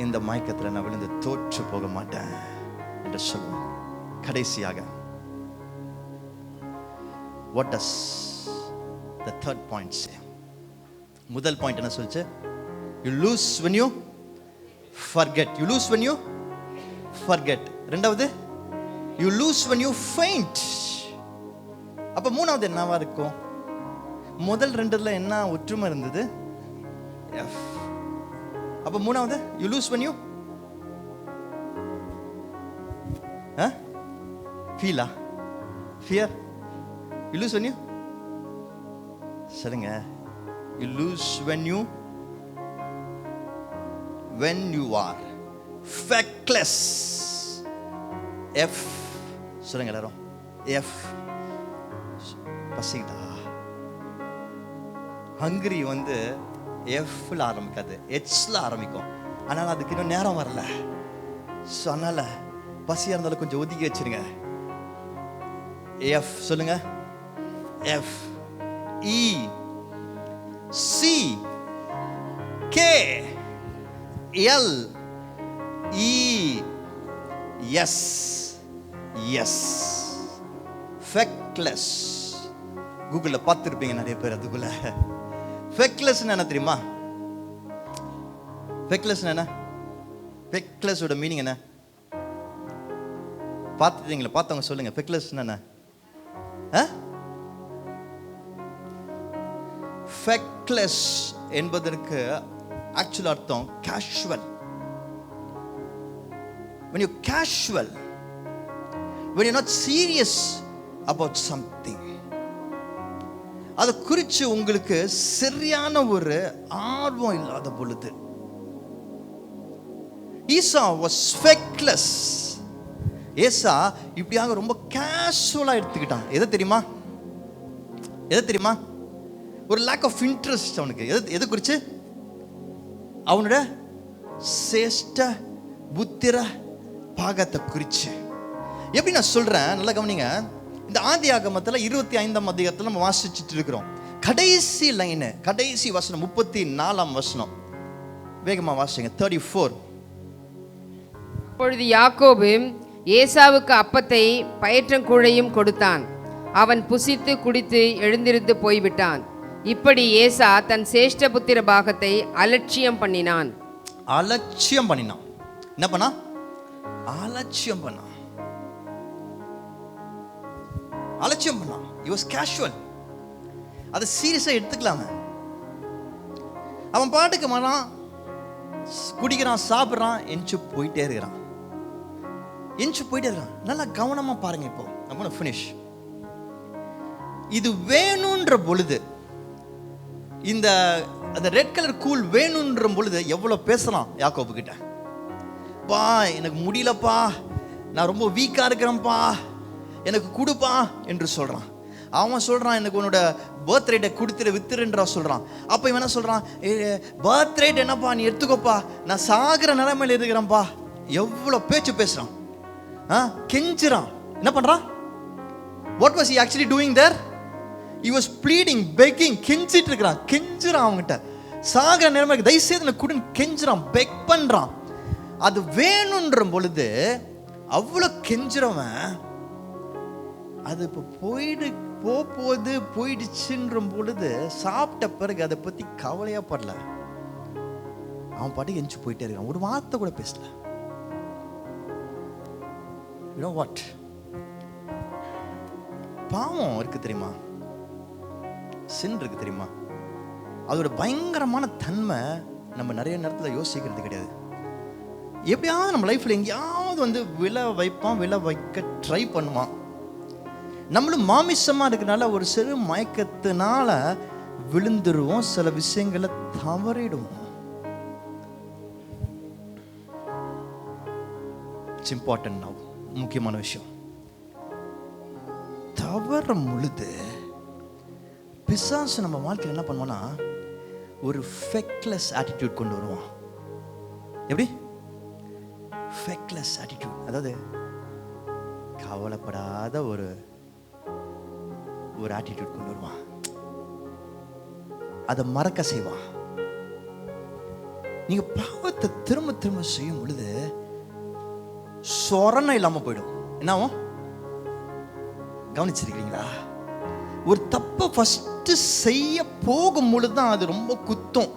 [SPEAKER 1] இந்த மயக்கத்துல நான் விழுந்து தோற்று போக மாட்டேன் என்று சொல்லுவோம். கடைசியாக what does the third point say? முதல் பாயிண்ட் என்ன சொல்லுச்சு? You lose when you forget. You lose when you forget. ரெண்டாவது, you lose when you faint. அப்ப மூணாவது என்னவா இருக்கும்? முதல் ரெண்டுல என்ன ஒற்றுமை இருந்தது? F. அப்ப மூணாவது, you lose when you feel fear. You lose when you சொல்லுங்க. You lose when you are feckless. F. சொல்லுங்க எல்லாரும். F. பசிக்குதா? ஹங்கரி வந்து Fல ஆரம்பிக்காது, Hல ஆரம்பிக்கும். ஆனால் அதுக்கு இன்னும் நேரம் வரல. ஸோ அதனால பசியா இருந்தாலும் கொஞ்சம் ஒதுக்கி வச்சிருங்க. F சொல்லுங்க. F E C K L E S. S, feckless. கூகுளில் பார்த்துருப்பீங்க நிறைய பேர். அதுக்குள்ள ஃபெக்லெஸ் என்ன தெரியுமா? ஃபெக்லெஸ் என்ன? ஃபெக்லெஸோட மீனிங் என்ன? பார்த்துட்டீங்களா? பார்த்தவங்க சொல்லுங்க. ஃபெக்லெஸ் என்ன? ஃபெக்லெஸ் என்பதற்கு ஆக்சுவல் அர்த்தம் casual. when you casual, when you're not serious about something, அது குறித்து உங்களுக்கு சரியான ஒரு ஆர்வம் இல்லாத பொழுது. ஈசா was feckless. ஏசா இப்படியாக ரொம்ப கேஷுவலா எடுத்துக்கிட்டான். எதை தெரியுமா? எதை தெரியுமா? ஒரு லேக் ஆஃப் இன்ட்ரெஸ்ட் அவனுக்கு. எது குறித்து? அவனோட சேஷ்ட புத்திர பாகத்தை குறித்து. எப்படி நான் சொல்றேன், நல்லா கவனிங்க. இந்த ஆதி ஆகமத்தில் 25ஆம் அதிகாரத்தில் நம்ம வாசிச்சுட்டு இருக்கிறோம். கடைசி லைனு, கடைசி வசனம் 34ஆம் வசனம். வேகமா வாசிங்க. 34.
[SPEAKER 2] அப்பொழுது யாக்கோபு ஏசாவுக்கு அப்பத்தை பயற்றங்கூழையும் கொடுத்தான். அவன் புசித்து குடித்து எழுந்திருந்து போய்விட்டான். இப்படி ஏசா தன் சேஷ்ட புத்திர பாகத்தை அலட்சியம் பண்ணினான்.
[SPEAKER 1] அலட்சியம் பண்ணினான். என்ன பண்ணா? அலட்சியம் பண்ணான். அலட்சியம் பண்ணான். He was casual. அதை சீரியஸா எடுத்துக்கலாம. அவன் பாட்டுக்கு மறான், குடிக்கிறான், சாப்பிட்றான், எஞ்சி போயிட்டே இருக்கிறான். நல்லா கவனமா பாருங்க. இப்போ நம்ம finish. இது வேணுன்ற பொழுது, இந்த அந்த ரெட் கலர் கூல் வேணுன்ற பொழுது எவ்வளவு பேசலாம் யாக்கோபு கிட்ட. பா எனக்கு முடியலப்பா, நான் ரொம்ப வீக்கா இருக்கிறேன்ப்பா, எனக்கு கொடுப்பா என்று சொல்றான். அவன் சொல்றான், எனக்கு உன்னோட பர்த் ரேட்டை கொடுத்துரு வித்துருன்றா சொல்றான். அப்ப இவன் என்ன சொல்றான்? பர்த் ரேட் என்னப்பா, நீ எடுத்துக்கோப்பா, நான் சாகிற நிலைமையில இருக்கிறேன்ப்பா. எவ்வளவு பேச்சு பேசுறான், கெஞ்சுறான். என்ன பண்றான்? What was he actually doing there? He was pleading, begging, கெஞ்சிட்டு இருக்கிறான், கெஞ்சுறான். அவங்ககிட்ட சாகிற நிலைமைக்கு தயவு செய்து எனக்கு கொடுன்னு கெஞ்சுறான், பெக் பண்றான். அது வேணுன்ற பொழுது அவ்வளவு கெஞ்சுறவன், அது இப்போ போயிடுச்சுன்ற பொழுது சாப்பிட்ட பிறகு அதை பத்தி கவலையா படல. அவன் பாட்டு எஞ்சி போயிட்டே இருக்கான், ஒரு வார்த்தை கூட பேசல. You know what? பாவம் இருக்கு தெரியுமா? சின் இருக்கு தெரியுமா? அதோட பயங்கரமான தன்மை நம்ம நிறைய நேரத்தில் யோசிக்கிறது கிடையாது. எப்படியாவது நம்ம லைஃப்ல எங்கேயாவது வந்து விழ வைக்க ட்ரை பண்ணுவான். நம்மளும் மாமிசமா இருக்கிறனால ஒரு சிறு மயக்கத்தினால விழுந்துருவோம், சில விஷயங்களை தவறிடுவோம். It's important. நவ் முக்கியமான விஷயம், தவறும் பொழுது பிசாசு நம்ம வாழ்க்கையில் என்ன பண்ணுவான்னா ஒரு ஃபெக்லெஸ் ஆட்டிடியூட் கொண்டு வருவான். எப்படி? ஃபேக்லெஸ் ஆட்டிடியூட், அதாவது கவலைப்படாத ஒரு ஆட்டிடியூட் கொண்டு வருவான். அதை மறக்க செய்வான். நீங்க பாவத்தை திரும்ப திரும்ப செய்யும் பொழுது சொரணை இல்லாம போயிடும். என்னாவும் கவனிச்சிருக்கீங்களா? ஒரு தப்பை ஃபர்ஸ்ட் செய்ய போகும் பொழுதுதான் அது ரொம்ப குத்தும்,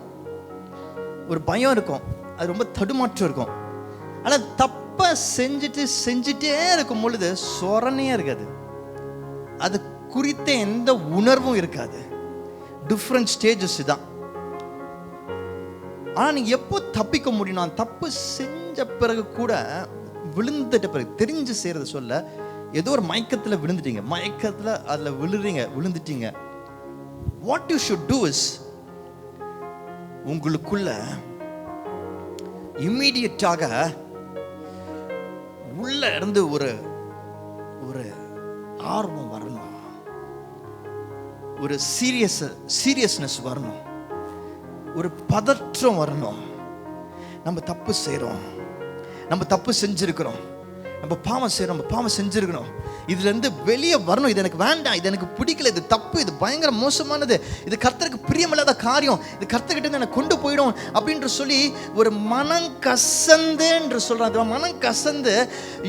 [SPEAKER 1] ஒரு பயம் இருக்கும், அது ரொம்ப தடுமாற்றம் இருக்கும். ஆனா தப்பை செஞ்சுட்டே இருக்கும் பொழுது சொரணையா இருக்காது, அது குறித்த எந்த உணர்வும் இருக்காது. டிஃப்ரெண்ட் ஸ்டேஜஸ் தான். ஆனா நீங்க எப்போ தப்பிக்க முடியும்? தப்பு செஞ்ச பிறகு கூட, விழுந்துட்ட பிறகு, தெரிஞ்சு செய்யறது சொல்ல, ஏதோ ஒரு மயக்கத்துல விழுந்துட்டீங்க, மயக்கத்துல அதுல விழுந்துட்டீங்க. What you should do is, உங்களுக்குள்ள இம்மீடியட்டாக உள்ள இருந்து ஒரு ஆர்வம் வரணும், ஒரு சீரியஸ்னஸ் வரணும், ஒரு பதற்றம் வரணும். நம்ம தப்பு செய்கிறோம், நம்ம தப்பு செஞ்சிருக்கிறோம், நம்ம பாவம் செய்கிறோம், நம்ம பாவம் செஞ்சிருக்கணும், இதுலேருந்து வெளியே வரணும். இது எனக்கு வேண்டாம், இது எனக்கு பிடிக்கல, இது தப்பு, இது பயங்கர மோசமானது, இது கர்த்தருக்கு பிரியமில்லாத காரியம், இது கர்த்தர்கிட்ட எனக்கு கொண்டு போயிடும் அப்படின்ற சொல்லி ஒரு மனம் கசந்து என்று சொல்கிறாங்க. மனம் கசந்து,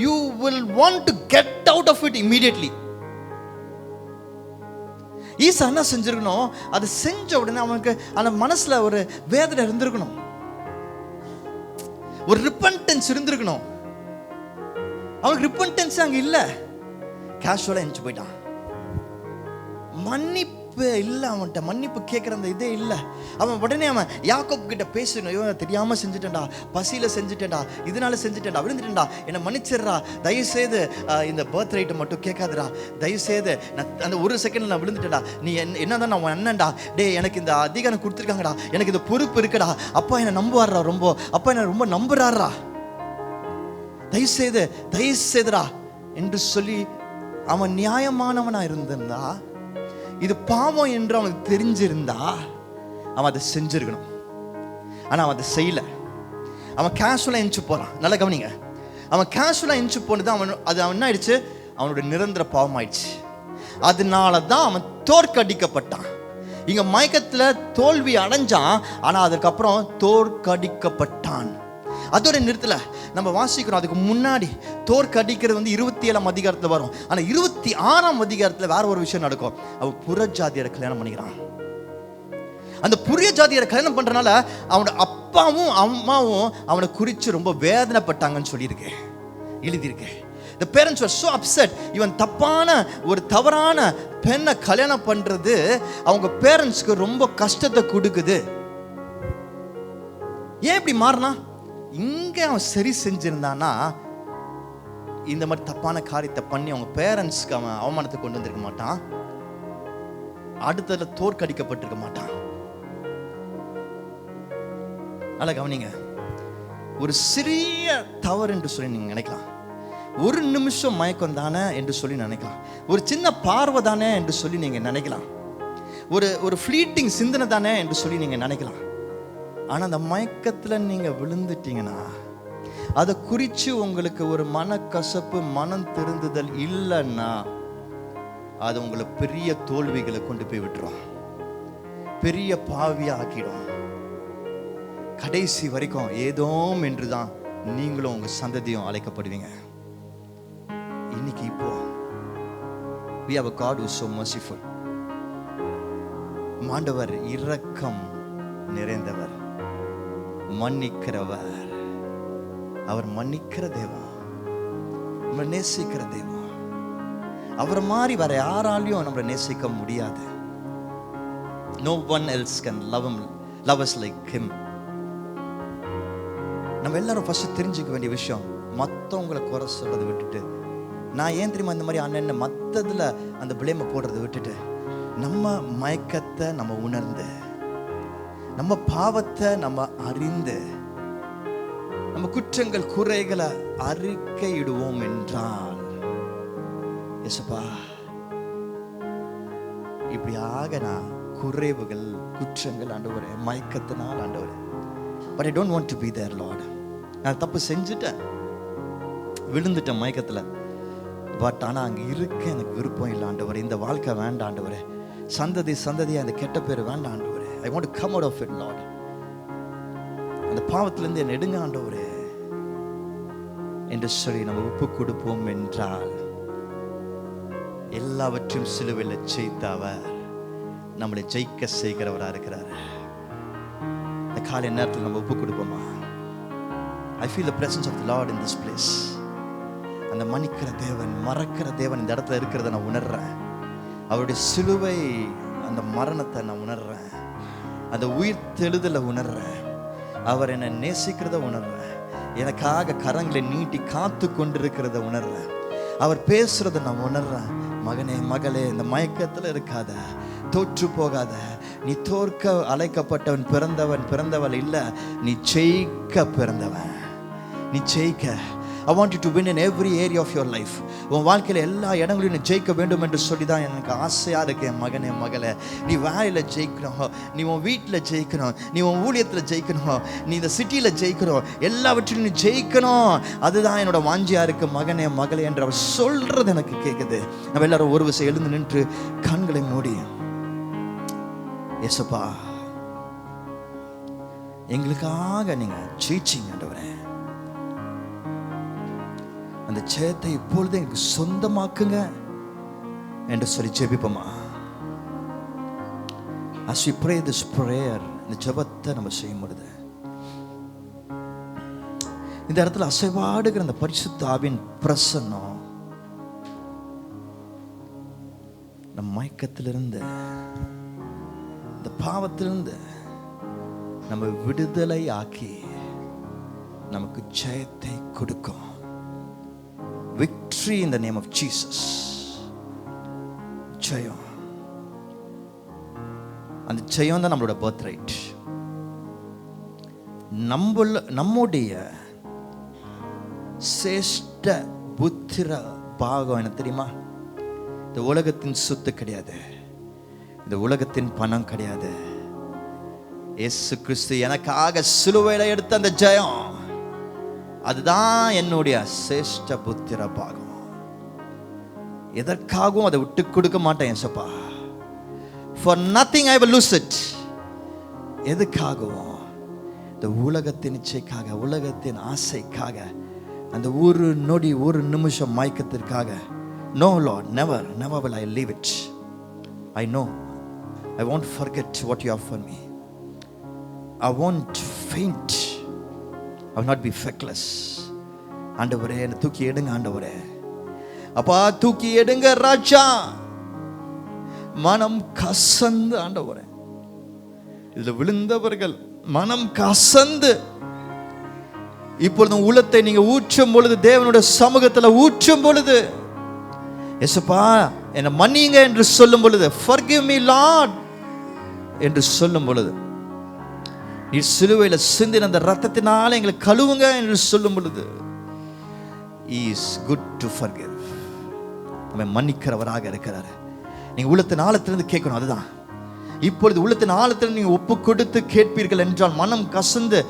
[SPEAKER 1] you will want to get out of it immediately. Esau என்ன செஞ்சிருக்கணும்? அது செஞ்ச உடனே அவனுக்கு அந்த மனசுல ஒரு வேதனை இருந்திருக்கணும், ஒரு ரிப்பன்டன்ஸ் இருந்திருக்கணும். அவனுக்கு ரிப்பன்டன்ஸ் அங்க இல்ல, கேஷுவலா எஞ்சி போயிட்டான். மன்னிப்பு இல்ல, அவன்கிட்ட மன்னிப்பு கேட்கிற அந்த இதே இல்ல. அவன் உடனே அவன் யாக்கோபு கிட்ட பேசணும், ஐயோ தெரியாம செஞ்சுட்டேன்டா, பசியில செஞ்சுட்டேன்டா, இதனால செஞ்சுட்டேன்டா, விழுந்துட்டேன்டா, என்னை மன்னிச்சிடுறா, தயவு செய்து இந்த பர்த் ரைட்டை மட்டும் கேட்காதுடா, தயவு செய்து நான் அந்த ஒரு செகண்ட்ல நான் விழுந்துட்டேன்டா, நீ என்னதான் நான் அண்ணன்டா, டே எனக்கு இந்த அதிகாரம் கொடுத்துருக்காங்கடா, எனக்கு இந்த பொறுப்பு இருக்குடா, அப்பா என்னை நம்புவார்றா, ரொம்ப அப்பா என்ன ரொம்ப நம்புறாரா, தயவு செய்துடா என்று சொல்லி அவன் நியாயமானவனா இருந்திருந்தா, இது பாவம் என்று அவனுக்கு தெரிஞ்சிருந்தா அவன் அதை செஞ்சிருக்கணும். ஆனா அவன் அதை செய்யல. அவன் கேஷுவலா எஞ்சி போறான். நல்லா கவனிங்க, அவன் கேஷுவலா எஞ்சி போனது அது அவன் என்ன ஆயிடுச்சு? அவனுடைய நிரந்தர பாவம் ஆயிடுச்சு. அதனாலதான் அவன் தோற்கடிக்கப்பட்டான். இங்க மயக்கத்துல தோல்வி அடைஞ்சான், ஆனா அதுக்கப்புறம் தோற்கடிக்கப்பட்டான். அதோட நிறுத்தல. நம்ம வாசிக்கிறோம், அதுக்கு முன்னாடி தோற்கடிக்கிறது 27ஆம் அதிகாரத்துல வரும். ஆனா 26ஆம் அதிகாரத்துல வேற ஒரு விஷயம் நடக்கும். அவன் புறஜாதியரை கல்யாணம் பண்ணிக்கிறான். அந்த புதிய ஜாதியரை கல்யாணம் பண்றதுனால அவனோட அப்பாவும் அம்மாவும் அவனை குறித்து ரொம்ப வேதனைப்பட்டாங்கன்னு சொல்லியிருக்கு, எழுதியிருக்கு. The parents were so upset. இவன் ஒரு தவறான பெண்ணை கல்யாணம் பண்றது அவங்க பேரண்ட்ஸ்க்கு ரொம்ப கஷ்டத்தை கொடுக்குது. ஏன் இப்படி மாறினா? இங்க அவன் சரி செஞ்சிருந்தானா இந்த மாதிரி தப்பான காரியத்தை பண்ணி அவங்க பேரண்ட்ஸ்க்கு அவன் அவமானத்தை கொண்டு வந்திருக்க மாட்டான், அடுத்ததுல தோற்கடிக்கப்பட்டிருக்க மாட்டான். நல்லா கவனிங்க, ஒரு சிறிய தவறு என்று சொல்லி நீங்க நினைக்கலாம், ஒரு நிமிஷம் மயக்கம் தானே என்று சொல்லி நினைக்கலாம், ஒரு சின்ன பார்வை தானே என்று சொல்லி நீங்க நினைக்கலாம், ஒரு ஃப்ளீட்டிங் சிந்தனை தானே என்று சொல்லி நீங்க நினைக்கலாம். ஆனா அந்த மயக்கத்துல நீங்க விழுந்துட்டீங்கன்னா, அதை குறித்து உங்களுக்கு ஒரு மனக்கசப்பு, மனம் திருந்துதல் இல்லைன்னா, அது உங்களை பெரிய தோல்விகளை கொண்டு போய் விட்டுரும், பெரிய பாவியா ஆக்கிடும். கடைசி வரைக்கும் ஏதோம் என்றுதான் நீங்களும் உங்க சந்ததியும் அழைக்கப்படுவீங்க. இன்னைக்கு இப்போ we have a God who is so merciful. ஆண்டவர் இரக்கம் நிறைந்தவர், மன்னிக்கிறவர். அவர் மன்னிக்கிற தேவன், நம்மளை நேசிக்கிற தேவன். அவர் மாதிரி வேற யாராலையும் நம்மளை நேசிக்க முடியாது. No one else can love us like him. நம்ம எல்லாரும் ஃபர்ஸ்ட் தெரிஞ்சுக்க வேண்டிய விஷயம், மற்றவங்களை குறை சொல்றதை விட்டுட்டு, நான் ஏன் தெரியுமா இந்த மாதிரி அண்ணன் மற்றதுல அந்த பிளேமை போடுறதை விட்டுட்டு, நம்ம மயக்கத்தை நம்ம உணர்ந்து, நம்ம பாவத்தை நம்ம அறிந்து, நம்ம குற்றங்கள் குறைகளை அறிக்கையிடுவோம் என்றால், இயேசுப்பா இப்படியாக நான் குறைவுகள் குற்றங்கள் ஆண்டவரே, மயக்கத்தினால் ஆண்டவரே, but I don't want to be there Lord. நான் தப்பு செஞ்சுட்டேன், விழுந்துட்டேன் மயக்கத்தில். பட் ஆனால் அங்கே இருக்க எனக்கு விருப்பம் இல்லை ஆண்டவரே. இந்த வாழ்க்கை வேண்டாம் ஆண்டவரே. சந்ததியாக அந்த கெட்ட பேர் வேண்டாம் ஆண்டவரே. I want to come out of it lord. அந்த பாவத்திலிருந்து என்னை எடுங்க ஆண்டவரே என்று சொல்லி நம்ம ஒப்பு கொடுப்போம் என்றால், எல்லாவற்றையும் சிலுவையில் ஜெயித்த அவர் நம்மளை ஜெயிக்க செய்கிறவராக இருக்கிறார். இந்த காலை நேரத்தில் நம்ம ஒப்பு கொடுப்போமா? I feel the presence of the Lord in this place. அந்த மன்னிக்கிற தேவன், மறக்கிற தேவன் இந்த இடத்துல இருக்கிறத நான் உணர்றேன். அவருடைய சிலுவை, அந்த மரணத்தை நான் உணர்றேன். அந்த உயிர் தெழுதலை உணர்றேன். அவர் என்னை நேசிக்கிறத உணர்றேன். எனக்காக கரங்களை நீட்டி காத்து கொண்டிருக்கிறத உணர்றேன். அவர் பேசுறத நான் உணர்றேன். மகனே மகளே, இந்த மயக்கத்தில் இருக்காத, தோற்று போகாத. நீ தோற்க அழைக்கப்பட்டவன், பிறந்தவள் இல்லை, நீ ஜெயிக்க பிறந்தவன். நீ ஜெயிக்க. I want you to win in every area of your life. உன் வாழ்க்கையில் எல்லா இடங்களையும் நீ ஜெயிக்க வேண்டும் என்று சொல்லி தான் எனக்கு ஆசையாக இருக்கு. என் மகனே மகளே, நீ வேலையில் ஜெயிக்கணும், நீ உன் வீட்டில் ஜெயிக்கணும், நீ உன் ஊழியத்தில் ஜெயிக்கணும், நீ இந்த சிட்டியில் ஜெயிக்கணும், எல்லாவற்றிலும் நீ ஜெயிக்கணும். அதுதான் என்னோட வாஞ்சியாக இருக்கு மகனே மகளே என்று அவர் சொல்றது எனக்கு கேட்குது. நம்ம எல்லாரும் ஒரு விஷயம் எழுந்து நின்று கண்களை மூடி, ஏசப்பா எங்களுக்காக நீங்க ஜெயிச்சிங்க ஆண்டவரே, அந்த ஜெயத்தை இப்பொழுது எங்களுக்கு சொந்தமாக்குங்க என்று சொல்லி ஜெபிப்போமா? As we pray this prayer, இந்த ஜெபத்தை நம்ம செய்யும் பொழுது இந்த இடத்துல அசைவாடுகிற அந்த பரிசுத்த ஆவியின் பிரசன்னம் நம் மயக்கத்திலிருந்து, இந்த பாவத்திலிருந்து நம்ம விடுதலை ஆக்கி நமக்கு ஜெயத்தை கொடுக்கும். Victory in the name of Jesus. ஜெயம். அந்த ஜெயம் தான் நம்மளோட பர்த் ரைட். நம்முடைய சேஷ்ட புத்திர பாகம் என்ன தெரியுமா? இந்த உலகத்தின் சொத்து கிடையாது, இந்த உலகத்தின் பணம் கிடையாது. இயேசு கிறிஸ்து எனக்காக சிலுவையில எடுத்த அந்த ஜெயம், அதுதான் என்னுடைய சேஷ்ட புத்திர பாகம். எதற்காகவும் அதை விட்டு கொடுக்க மாட்டேன் ஏசப்பா. For nothing I will lose it. எதுக்காகவும்? இந்த உலகத்தின் இச்சைக்காக, உலகத்தின் ஆசைக்காக, அந்த ஒரு நொடி ஒரு நிமிஷம் மயக்கத்திற்காக. No Lord, never will I leave it. I know I won't forget what you have for me. I won't faint. I will not be feckless. ஆண்டவரே என்னை தூக்கி எடுங்க ஆண்டவரே. அப்பா தூக்கி எடுங்க ராஜா. மனம் கசந்து ஆண்டவரே, இதுல விழுந்தவர்கள் மனம் கசந்து இப்பொழுது உள்ளத்தை நீங்க ஊற்றும் பொழுது, தேவனுடைய சமூகத்தில் ஊற்றும் பொழுது, இயேசுப்பா என்னை மன்னிங்க என்று சொல்லும் பொழுது, forgive me Lord என்று சொல்லும் பொழுது, நீ சிலுவையில் சிந்தின அந்த ரத்தத்தினால எங்களை கழுவுங்க என்று சொல்லும் பொழுது, he is good to forgive. அவன் மன்னிக்கிறவராக இருக்கிறார். நீங்க உள்ளத்தின் ஆழத்திலிருந்து கேட்கணும். அதுதான் இப்பொழுது உள்ளத்தின் ஆழத்தில் நீங்க ஒப்பு கொடுத்து கேட்பீர்கள் என்றால், மனம் கசந்து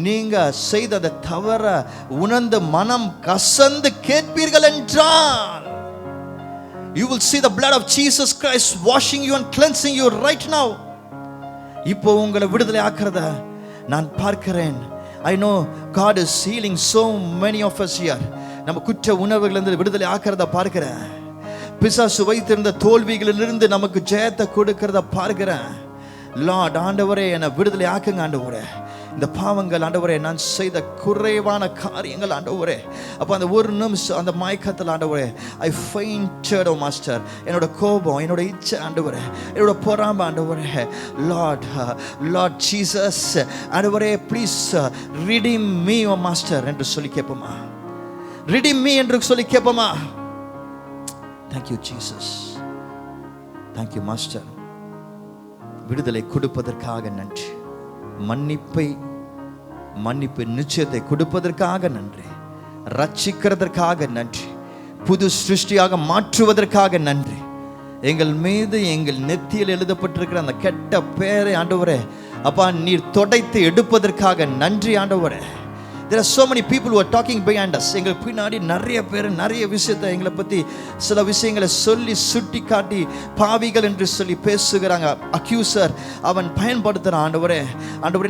[SPEAKER 1] நீங்க செய்ததை தவற உணர்ந்து மனம் கசந்து கேட்பீர்கள் என்றால், you will see the blood of Jesus Christ washing you and cleansing you right now. இப்போ உங்களை விடுதலை ஆக்குறத நான் பார்க்கிறேன். I know God is healing so many of us here. நம்ம குற்ற உணர்வுகளிலிருந்து விடுதலை ஆக்குறத பார்க்கிறேன். பிசாசு வைத்திருந்த தோல்விகளிலிருந்து நமக்கு ஜெயத்தை கொடுக்கிறத பார்க்கிறேன். லார்ட் ஆண்டவரே என்னை விடுதலை ஆக்குங்க ஆண்டவரே. இந்த பாவங்கள் ஆண்டவரே, நான் செய்த குறைவான காரியங்கள் ஆண்டவரே, அப்போ அந்த ஒரு நிமிஷம் அந்த மயக்கத்தில் ஆண்டவரே, ஐ ஃபெயிண்டட் ஓ மாஸ்டர். என்னோட கோபம், என்னோட இச்சை ஆண்டவரே, என்னோட பொறாமை ஆண்டவரே, லார்ட் ஜீசஸ் ஆண்டவரே, please redeem me O master என்று சொல்லி கேட்போமா? ரிடீம் மீ என்று சொல்லி கேட்போமா? Thank you Jesus, thank you master. விடுதலை கொடுப்பதற்காக நன்றி. மன்னிப்பு நிச்சயத்தை கொடுப்பதற்காக நன்றி. ரட்சிக்கிறதற்காக நன்றி. புது சிருஷ்டியாக மாற்றுவதற்காக நன்றி. எங்கள் மீது எங்கள் நெத்தியில் எழுதப்பட்டிருக்கிற அந்த கெட்ட பெயரை ஆண்டவரே அப்பா நீர் தொடைத்து எடுப்பதற்காக நன்றி ஆண்டவரே. There are so many people who are talking behind us. எங்களுக்கு பின்னாடி நிறைய பேர் நிறைய விஷயத்தை எங்களை பற்றி சில விஷயங்களை சொல்லி சுட்டி காட்டி பாவிகள் என்று சொல்லி பேசுகிறாங்க. அக்யூசர் அவன் பயன்படுத்துகிறான். ஆண்டவரே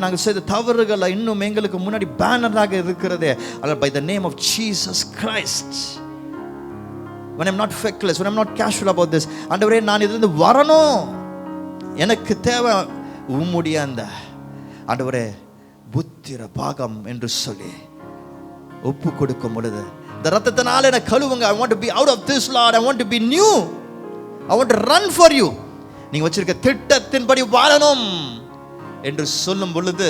[SPEAKER 1] நாங்கள் செய்த தவறுகளை இன்னும் எங்களுக்கு முன்னாடி பேனராக இருக்கிறது. By the name of Jesus Christ, when I'm not feckless, when I'm not casual about this, ஆண்டவரே நான் இதிலிருந்து வரணும், எனக்கு தேவை உம்முடைய அந்த ஆண்டவரே புத்திர பாகம் என்று சொல்லி ஒப்பு கொடுக்கும் பொழுது இந்த ரத்தத்தினால என்ன கழுவுங்க. I want to be out of this, Lord. I want to be new. I want to run for you. நீங்க வச்சிருக்க திட்டத்தின்படி வாழணும் என்று சொல்லும் பொழுது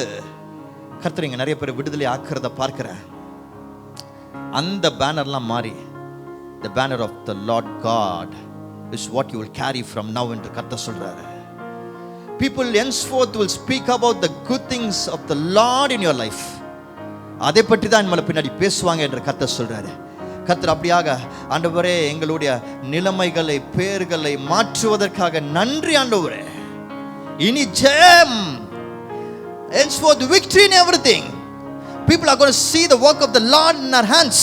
[SPEAKER 1] கர்த்தர் நிறைய பேர் விடுதலை ஆக்குறத பார்க்கிறேன். அந்த பேனர்லாம் மாறி the banner of the Lord God is what you will carry from now என்று கர்த்தர் சொல்றாரு. People henceforth will speak about the good things of the Lord in your life. அதை பற்றி தான் நம்மளை பின்னாடி பேசுவாங்க என்று கர்த்தர் சொல்றாரு. கர்த்தர் அப்படியாக ஆண்டவரே எங்களுடைய நிலைமைகளை பேர்களை மாற்றுவதற்காக நன்றி ஆண்டவரே. இனி ஜெயம், henceforth victory in everything. People are going to see the work of the Lord in our hands.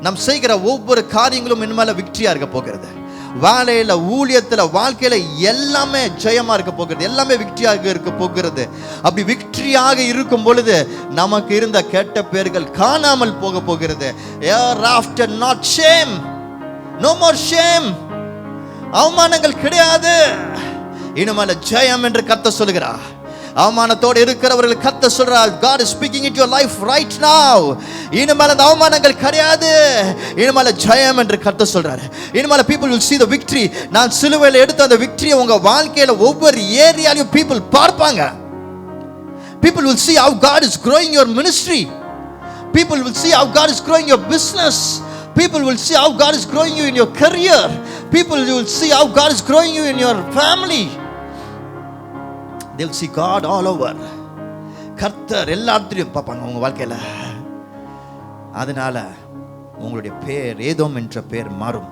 [SPEAKER 1] நாம் செய்கிற ஒவ்வொரு காரியங்களும் இனிமேல விக்டரியா இருக்க போகிறது. வேலையில, ஊழியத்துல, வாழ்க்கையில எல்லாமே ஜெயமா இருக்க போகிறது, எல்லாமே விக்டரியாக இருக்க போகிறது. அப்படி விக்டரியாக இருக்கும் பொழுது நமக்கு இருந்த கெட்ட பேர்கள் காணாமல் போக போகிறது. Hereafter not shame, no more shame. அவமானங்கள் கிடையாது, இனிமேல ஜெயம் என்று கர்த்தர் சொல்கிறார். அவமானத்தோடு இருக்கிறவர்கள் கர்த்தர் சொல்றார், God is speaking into your life right now. இனிமேல் அந்த அவமானங்கள் கிடையாது, இனிமேல் ஜெயம் என்று கர்த்தர் சொல்றாரு. இனிமேல் people will see the victory. நான் சிலுவையில் எடுத்த அந்த victory உங்க வாழ்க்கையில ஒவ்வொரு ஏரியாலையும் people பார்ப்பாங்க. People will see how God is growing your ministry. People will see how God is growing your business. People will see how God is growing you in your career. People will see how God is growing you in your family. They will see God all over. கர்த்தர் எல்லாத்தையும் பார்ப்பாங்க உங்க வாழ்க்கையில. அதனால உங்களுடைய பேர் ஏதோம் என்ற பேர் மாறும்.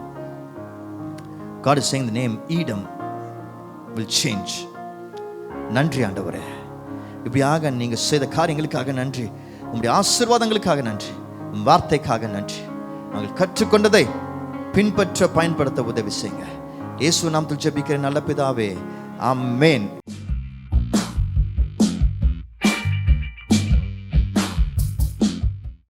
[SPEAKER 1] God is saying the name Edom will change. நன்றி ஆண்டவரே, இப்படியாக நீங்க செய்த காரியங்களுக்காக நன்றி, உங்களுடைய ஆசீர்வாதங்களுக்காக நன்றி, வார்த்தைக்காக நன்றி. நாங்கள் கற்றுக்கொண்டதை பின்பற்ற பயன்படுத்த உதவி செய்யுங்க. இயேசு நாமத்தில் ஜெபிக்கிறேன் நல்ல பிதாவே, ஆமென்.